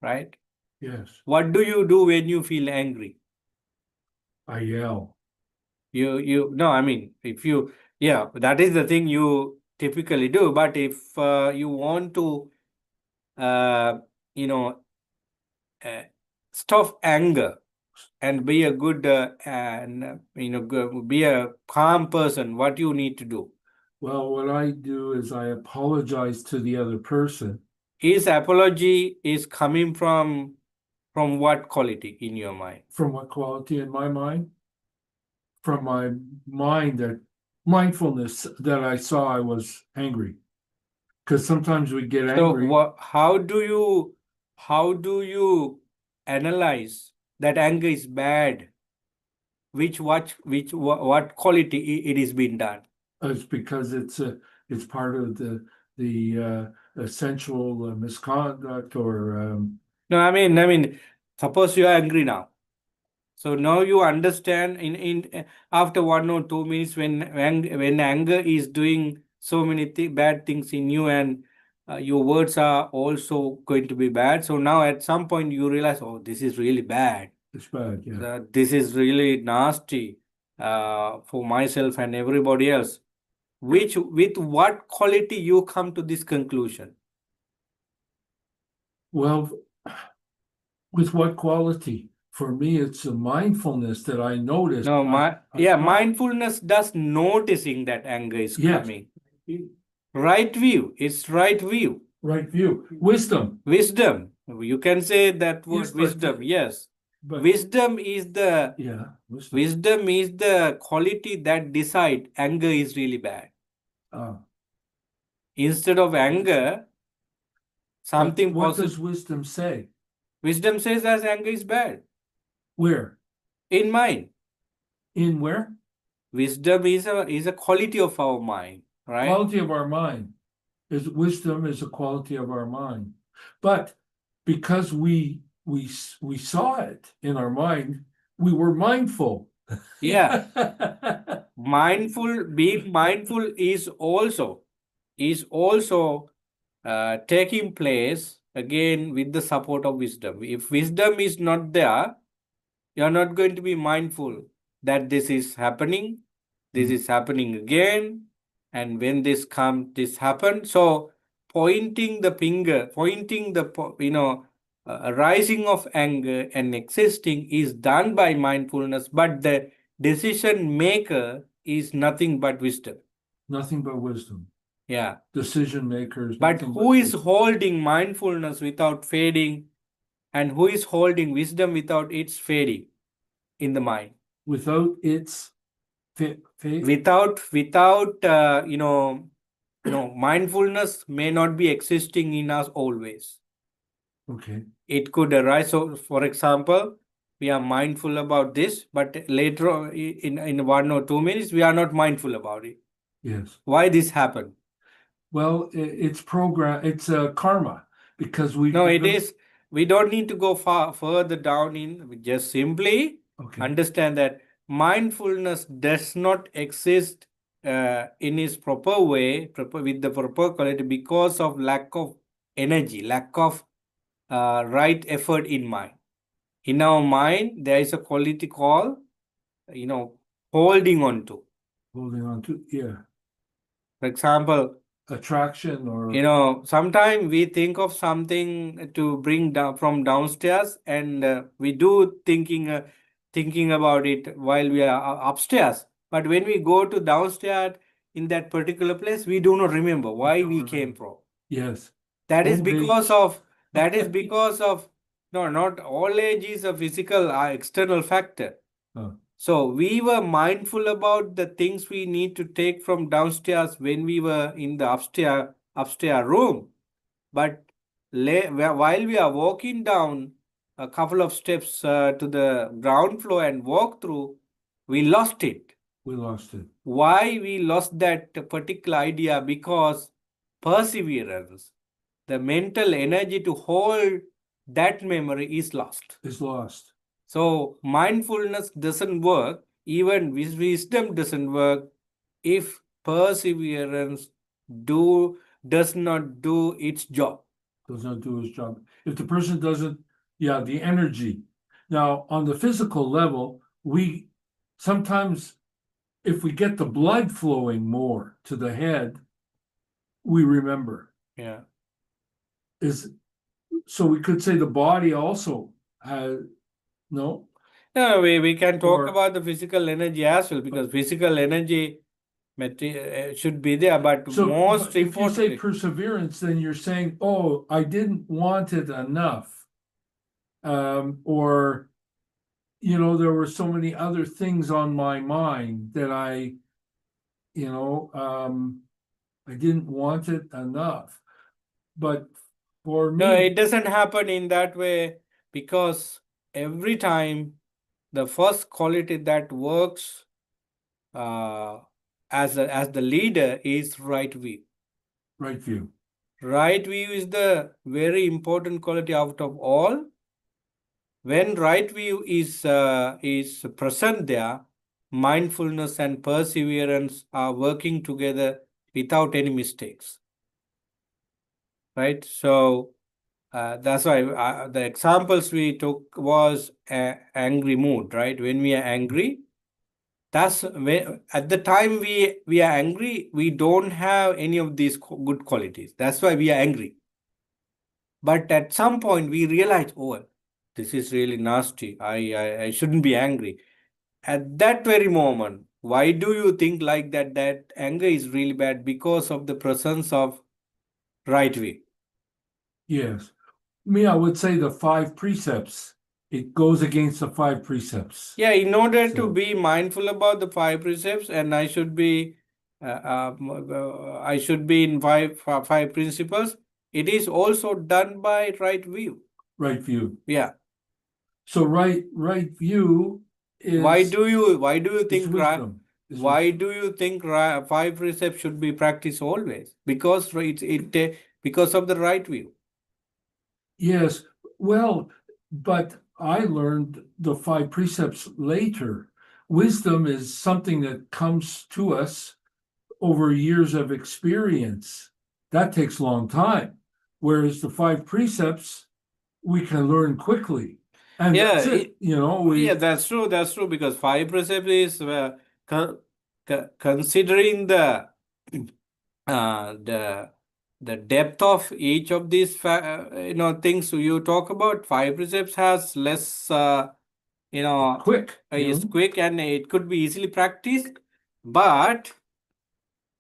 right? Yes, What do you do when you feel angry? I yell. No, I mean, if you, yeah, that is the thing you typically do. But if you want to, stop anger and be a good be a calm person, what you need to do? Well, what I do is I apologize to the other person. His apology is coming from what quality in your mind? From what quality in my mind? From my mind, that mindfulness that I saw I was angry. Because sometimes we get So angry. how do you analyze that anger is bad? What quality it is being done? It's because it's part of the essential misconduct or No, I mean, suppose you are angry now. So now you understand in after 1 or 2 minutes when anger is doing so many bad things in you, and your words are also going to be bad. So now at some point you realize, oh, this is really bad. it's bad. Yeah. This is really nasty for myself and everybody else. With what quality you come to this conclusion? Well, with what quality? For me, it's a mindfulness that I notice. No, mindfulness does noticing that anger is Yes. coming. Right view. It's right view. Right view. Wisdom. Wisdom. You can say that word, Yes, but wisdom. Yes. But Wisdom is the yeah, wisdom. wisdom is the quality that decide anger is really bad. Instead of anger, something What positive. does wisdom say? Wisdom says that anger is bad. Where? In mind. In where? Wisdom is a quality of our mind, right? Quality of our mind. Wisdom is a quality of our mind. But because we saw it in our mind, we were mindful. Yeah. Being mindful is also taking place again with the support of wisdom. If wisdom is not there, you're not going to be mindful that this is happening, this is happening again, and when this happens. So pointing the finger, pointing the rising of anger and existing is done by mindfulness, but the decision maker is nothing but wisdom. Nothing but wisdom. Yeah. Decision makers. But who is holding mindfulness without fading, and who is holding wisdom without its fading in the mind? Without its Without mindfulness may not be existing in us always. Okay. It could arise. So, for example, we are mindful about this, but later on, in 1 or 2 minutes, we are not mindful about it. Yes. Why this happened? Well, it's karma, because it is. We don't need to go further down in. We just simply understand that mindfulness does not exist in its proper way, with the proper quality, because of lack of energy, lack of right effort in mind. In our mind, there is a quality called, holding on to. Holding on to, yeah. For example, attraction, or sometimes we think of something to bring down from downstairs, and we do thinking about it while we are upstairs. But when we go to downstairs in that particular place, we do not remember why we came from. Yes. That is because of no, not all age is a physical external factor. So we were mindful about the things we need to take from downstairs when we were in the upstairs room. But while we are walking down a couple of steps to the ground floor and walk through, we lost it. We lost it. Why we lost that particular idea? Because perseverance, the mental energy to hold that memory is lost. Is lost. So mindfulness doesn't work, even wisdom doesn't work, if perseverance does not do its job. Does not do his job. If the person doesn't, the energy. Now, on the physical level, we sometimes, if we get the blood flowing more to the head, we remember. Yeah. So we could say the body also No, No, we can talk Or- about the physical energy as well, because physical energy should be there, but so most but if you say importantly, perseverance, then you're saying, oh, I didn't want it enough. Or, there were so many other things on my mind that I didn't want it enough. But for no, me, it doesn't happen in that way, because every time the first quality that works as the leader is right view. right view. Right view is the very important quality out of all. When right view is present there, mindfulness and perseverance are working together without any mistakes. Right? So that's why the examples we took was angry mood, right? When we are angry, that's when, at the time we are angry, we don't have any of these good qualities. That's why we are angry. But at some point we realize, oh, this is really nasty. I shouldn't be angry. At that very moment, why do you think like that? That anger is really bad because of the presence of right way. Yes. Me, I would say the 5 precepts. It goes against the 5 precepts. Yeah, in order to So- be mindful about the 5 precepts, and I should be in five principles. It is also done by right view. Right view. Yeah. So right view is Why do you is think wisdom. Is why wisdom. do you think 5 precepts should be practiced always? Because because of the right view. Yes. Well, but I learned the 5 precepts later. Wisdom is something that comes to us over years of experience. That takes a long time. Whereas the 5 precepts, we can learn quickly. And Yeah, that's it. yeah, that's true. That's true, because 5 precepts is considering the depth of each of these things you talk about. 5 precepts has less quick. is quick, and it could be easily practiced. But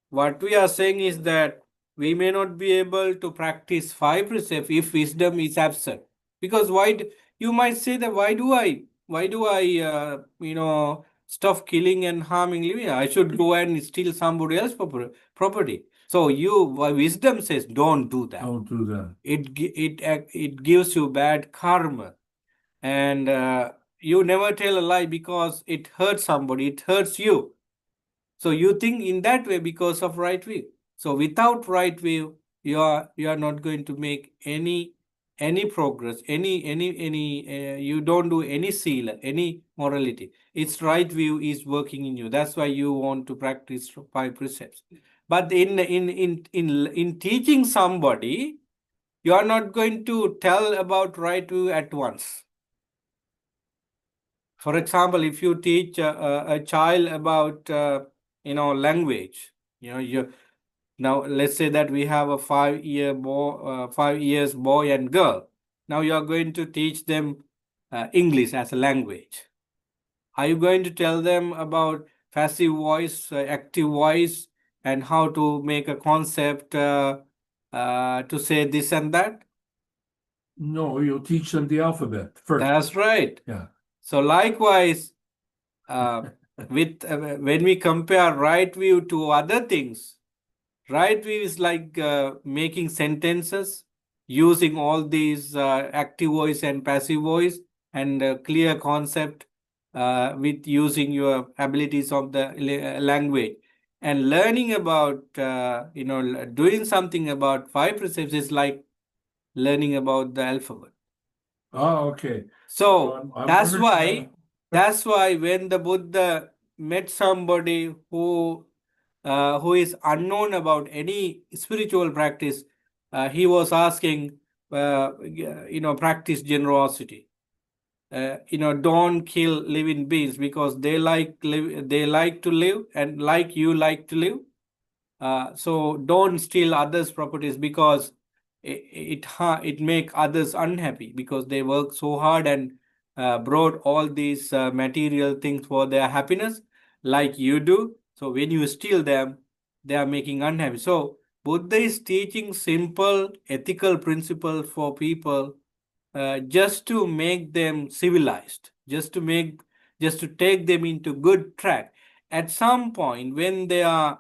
what we are saying is that we may not be able to practice 5 precepts if wisdom is absent. Because you might say that why do I stop killing and harming living? I should go and steal somebody else's property. So wisdom says don't do that. Don't do that. It gives you bad karma, and you never tell a lie because it hurts somebody. It hurts you. So you think in that way because of right view. So without right view, you are not going to make any progress, you don't do any sila, any morality. It's right view is working in you. That's why you want to practice 5 precepts. But in teaching somebody, you are not going to tell about right view at once. For example, if you teach a child about language, now let's say that we have a 5-year boy, 5 years boy and girl. Now you are going to teach them English as a language. Are you going to tell them about passive voice, active voice, and how to make a concept to say this and that? No, you'll teach them the alphabet first. That's right. Yeah. So likewise, when we compare right view to other things, right view is like making sentences using all these active voice and passive voice and clear concept with using your abilities of the language, and learning about doing something about 5 precepts is like learning about the alphabet. Oh, okay. So I'm that's why when the Buddha met somebody who is unknown about any spiritual practice, he was asking, practice generosity. Don't kill living beings because they like to live, and like you like to live. So don't steal others' properties because it make others unhappy because they work so hard and brought all these material things for their happiness, like you do. So when you steal them, they are making unhappy. So Buddha is teaching simple ethical principles for people, just to make them civilized, just to take them into good track. At some point, when they are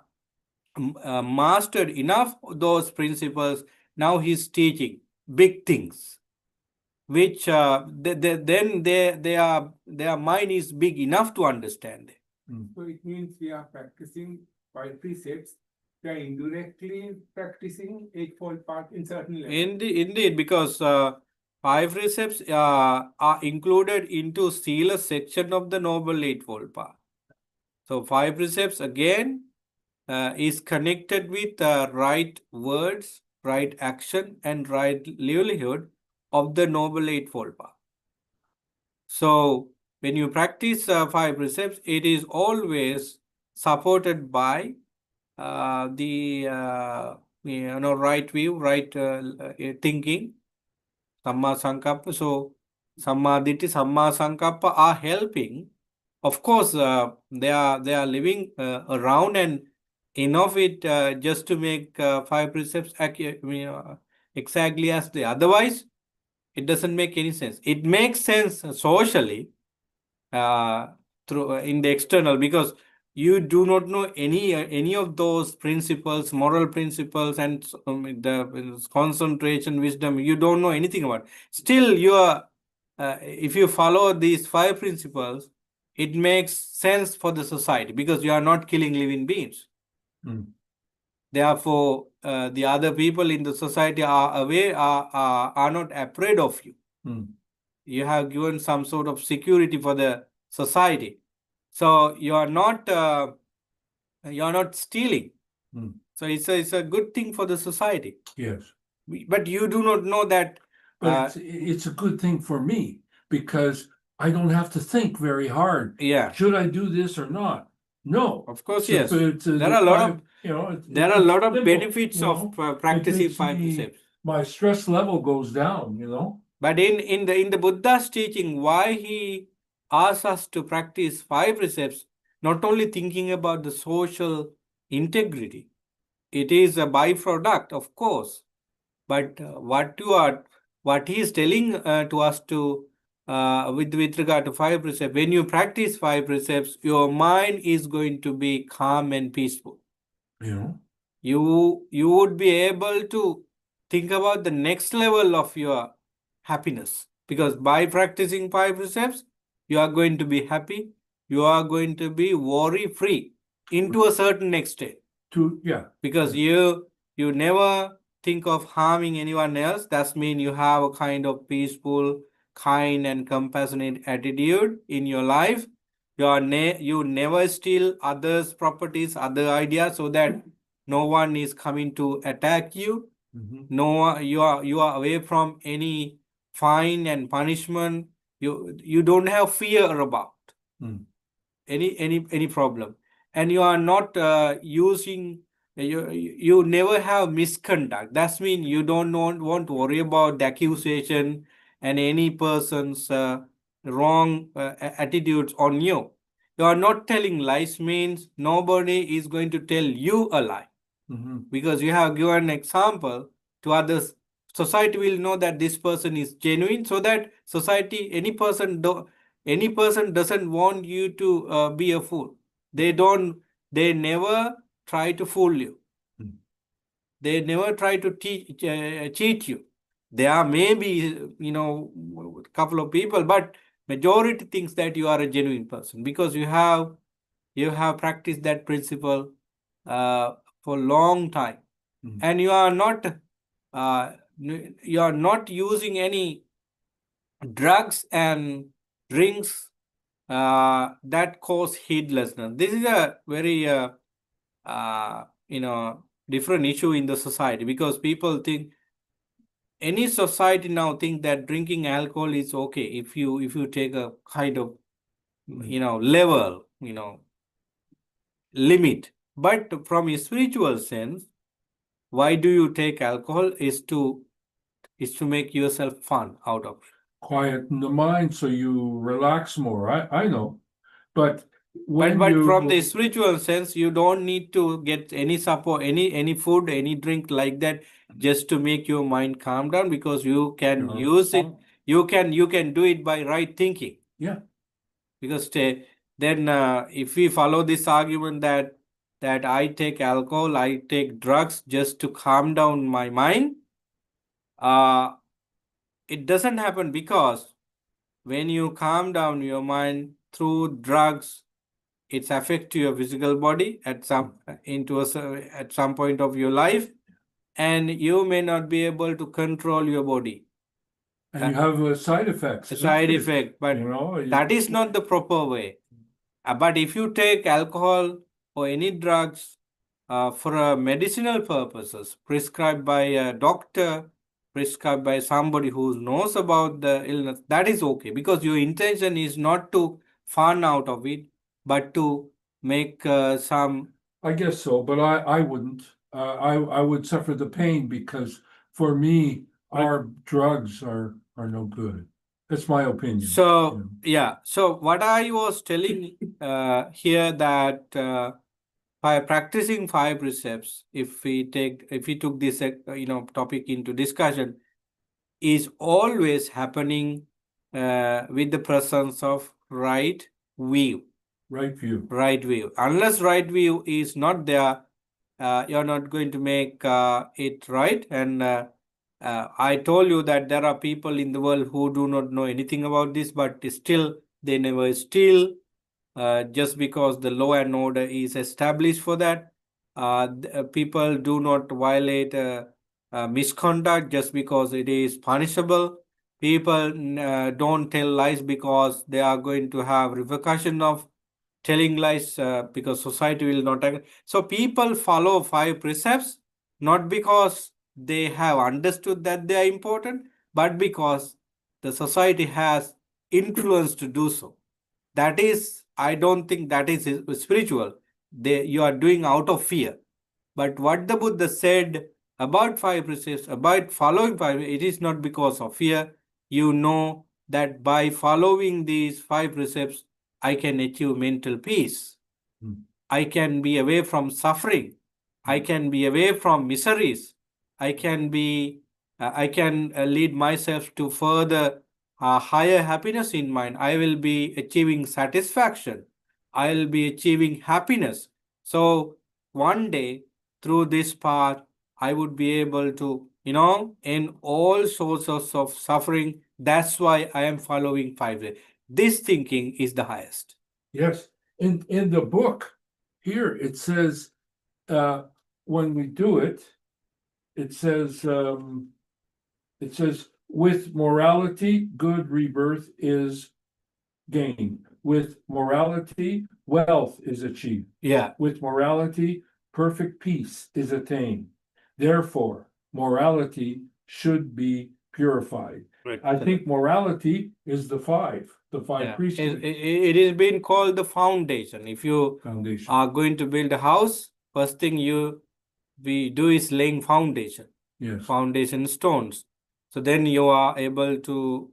mastered enough those principles, now he's teaching big things, which then their mind is big enough to understand it. So it means we are practicing 5 precepts. We are indirectly practicing Eightfold Path in certain level. Indeed, because 5 precepts are included into Sila section of the Noble Eightfold Path. So 5 precepts again is connected with right words, right action, and right livelihood of the Noble Eightfold Path. So when you practice 5 precepts, it is always supported by the right view, right thinking, Samma Sankappa. So Samma Ditti, Samma Sankappa are helping. Of course, they are living around and enough it just to make 5 precepts exactly as they. Otherwise, it doesn't make any sense. It makes sense socially through in the external, because you do not know any of those principles, moral principles, and the concentration, wisdom. You don't know anything about. Still, you are if you follow these 5 principles, it makes sense for the society because you are not killing living beings. Mm. Therefore, the other people in the society are aware, are not afraid of you. Mm. You have given some sort of security for the society. So you are not stealing. Mm. So it's a good thing for the society. Yes, But you do not know that. but it's a good thing for me because I don't have to think very hard. Yeah, Should I do this or not? No. of course, So, yes. There There are a lot of there are a lot of simple, benefits you of know. practicing makes 5 me- precepts. My stress level goes down, you know. But in the Buddha's teaching, why he asks us to practice 5 precepts, not only thinking about the social integrity, it is a byproduct, of course. But what he is telling to us to with regard to 5 precepts, when you practice 5 precepts, your mind is going to be calm and peaceful. You know. You would be able to think about the next level of your happiness, because by practicing 5 precepts, you are going to be happy. You are going to be worry free into a certain extent, because you never think of harming anyone else. That means you have a kind of peaceful, kind, and compassionate attitude in your life. You never steal others' properties, other ideas, so that no one is coming to attack you. Mhm. No, you are away from any fine and punishment. You don't have fear about Mm. any problem, and you are not using. You never have misconduct. That means you don't want to worry about the accusation and any person's wrong attitudes on you. You are not telling lies, means nobody is going to tell you a lie, Mhm. because you have given an example to others. Society will know that this person is genuine, so that society, any person doesn't want you to be a fool. They never try to fool you. Mm. They never try to cheat you. There are maybe a couple of people, but majority thinks that you are a genuine person, because you have practiced that principle for a long time. Mm. And you are not using any drugs and drinks that cause heedlessness. This is a very different issue in the society, because people think, any society now think that drinking alcohol is okay if you take a kind of level, limit. But from a spiritual sense, why do you take alcohol is to is to make yourself fun out of it. Quieten the mind so you relax more. I know. But when But you from the spiritual sense, you don't need to get any support, any food, any drink like that, just to make your mind calm down, because you can No. use it. You can do it by right thinking. Yeah. Because then if we follow this argument that I take alcohol, I take drugs just to calm down my mind, it doesn't happen, because when you calm down your mind through drugs, it's affect your physical body at some at some point of your life, and you may not be able to control your body. And you have side effects. A side too. effect, but You know, that is not the proper way. But if you take alcohol or any drugs for medicinal purposes, prescribed by a doctor, prescribed by somebody who knows about the illness, that is okay, because your intention is not to fun out of it, but to make some. I guess so, but I wouldn't. I would suffer the pain because for me, Right. our drugs are no good. That's my opinion. So yeah, so what I was telling here, that by practicing 5 precepts, if we took this topic into discussion, is always happening with the presence of right view. Right view. Right view. Unless right view is not there, you're not going to make it right. And I told you that there are people in the world who do not know anything about this, but still they never steal, just because the law and order is established for that. People do not violate misconduct just because it is punishable. People don't tell lies because they are going to have repercussion of telling lies, because society will not. So people follow 5 precepts not because they have understood that they are important, but because the society has influence to do so. That is, I don't think that is spiritual. You are doing out of fear. But what the Buddha said about 5 precepts, about following 5, it is not because of fear. You know that by following these 5 precepts, I can achieve mental peace. I can be away from suffering. I can be away from miseries. I can lead myself to further higher happiness in mind. I will be achieving satisfaction. I will be achieving happiness. So one day, through this path, I would be able to, end all sources of suffering. That's why I am following 5 ways. This thinking is the highest. Yes. In the book here, it says when we do it, it says with morality, good rebirth is gained. With morality, wealth is achieved. Yeah. With morality, perfect peace is attained. Therefore, morality should be purified. Right. I think morality is the five Yeah. precepts. It is being called the foundation. If you Foundation. are going to build a house, first thing we do is laying foundation. Yes. Foundation stones. So then you are able to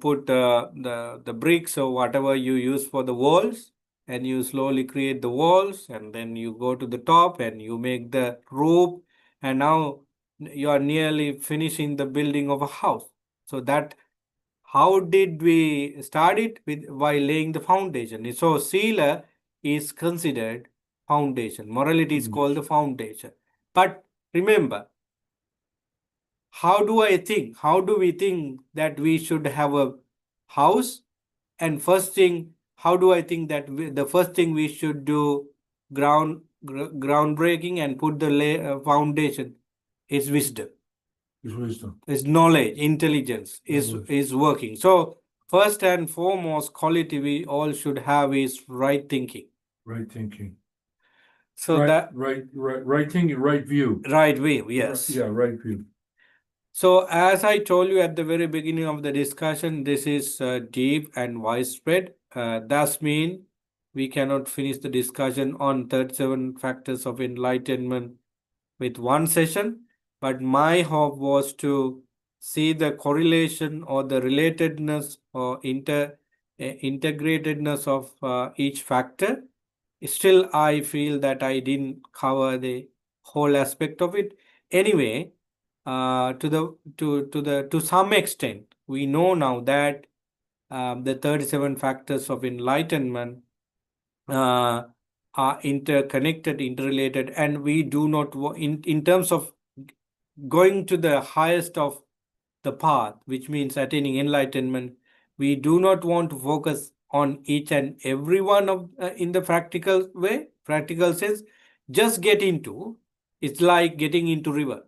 put the bricks or whatever you use for the walls, and you slowly create the walls, and then you go to the top and you make the roof, and now you are nearly finishing the building of a house. So that, how did we start it? By laying the foundation. So sila is considered foundation. Morality is called the foundation. But remember, how do we think that we should have a house? And first thing, how do I think that the first thing we should do groundbreaking and put the foundation is wisdom. Is wisdom. Is knowledge, intelligence is working. So first and foremost quality we all should have is right thinking. Right thinking. So right thinking, right view. Right view, yes. Yeah, right view. So as I told you at the very beginning of the discussion, this is deep and widespread. Thus mean we cannot finish the discussion on 37 factors of enlightenment with one session. but my hope was to see the correlation or the relatedness or integratedness of each factor. Still, I feel that I didn't cover the whole aspect of it. Anyway, to some extent, we know now that the 37 factors of enlightenment are interconnected, interrelated, and we do not in terms of going to the highest of the path, which means attaining enlightenment, we do not want to focus on each and every one of in the practical way, practical sense. Just get into. It's like getting into river.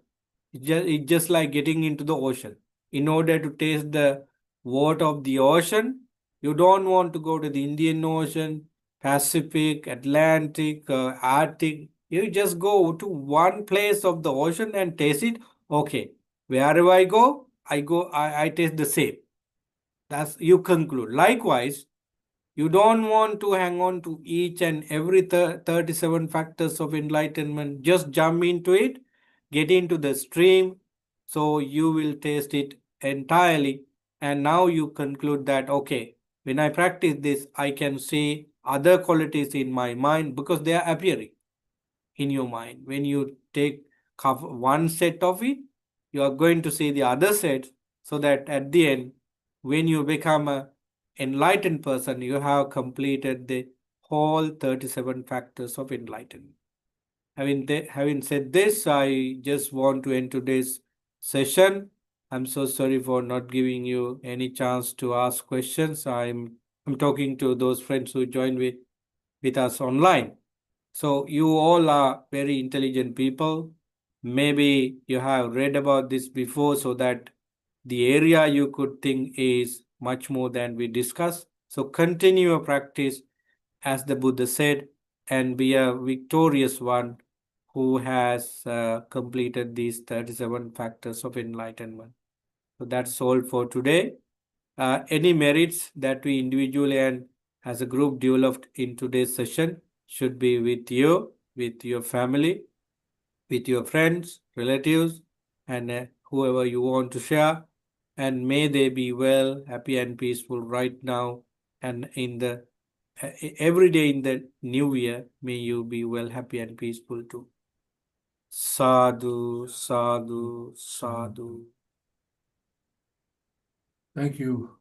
It's just like getting into the ocean. In order to taste the water of the ocean, you don't want to go to the Indian Ocean, Pacific, Atlantic, Arctic. You just go to one place of the ocean and taste it. Okay, wherever I go, I taste the same. That's you conclude. Likewise, you don't want to hang on to each and every 37 factors of enlightenment. Just jump into it, get into the stream, so you will taste it entirely. And now you conclude that, okay, when I practice this, I can see other qualities in my mind because they are appearing in your mind. When you take one set of it, you are going to see the other set, so that at the end, when you become a enlightened person, you have completed the whole 37 factors of enlightenment. Having said this, I just want to end today's session. I'm so sorry for not giving you any chance to ask questions. I'm talking to those friends who joined with us online. So you all are very intelligent people. Maybe you have read about this before, so that the area you could think is much more than we discussed. So continue your practice, as the Buddha said, and be a victorious one who has completed these 37 factors of enlightenment. So that's all for today. Any merits that we individually and as a group developed in today's session should be with you, with your family, with your friends, relatives, and whoever you want to share. And may they be well, happy, and peaceful right now, and in the every day in the new year. May you be well, happy, and peaceful too. Sadhu, sadhu, sadhu. Thank you.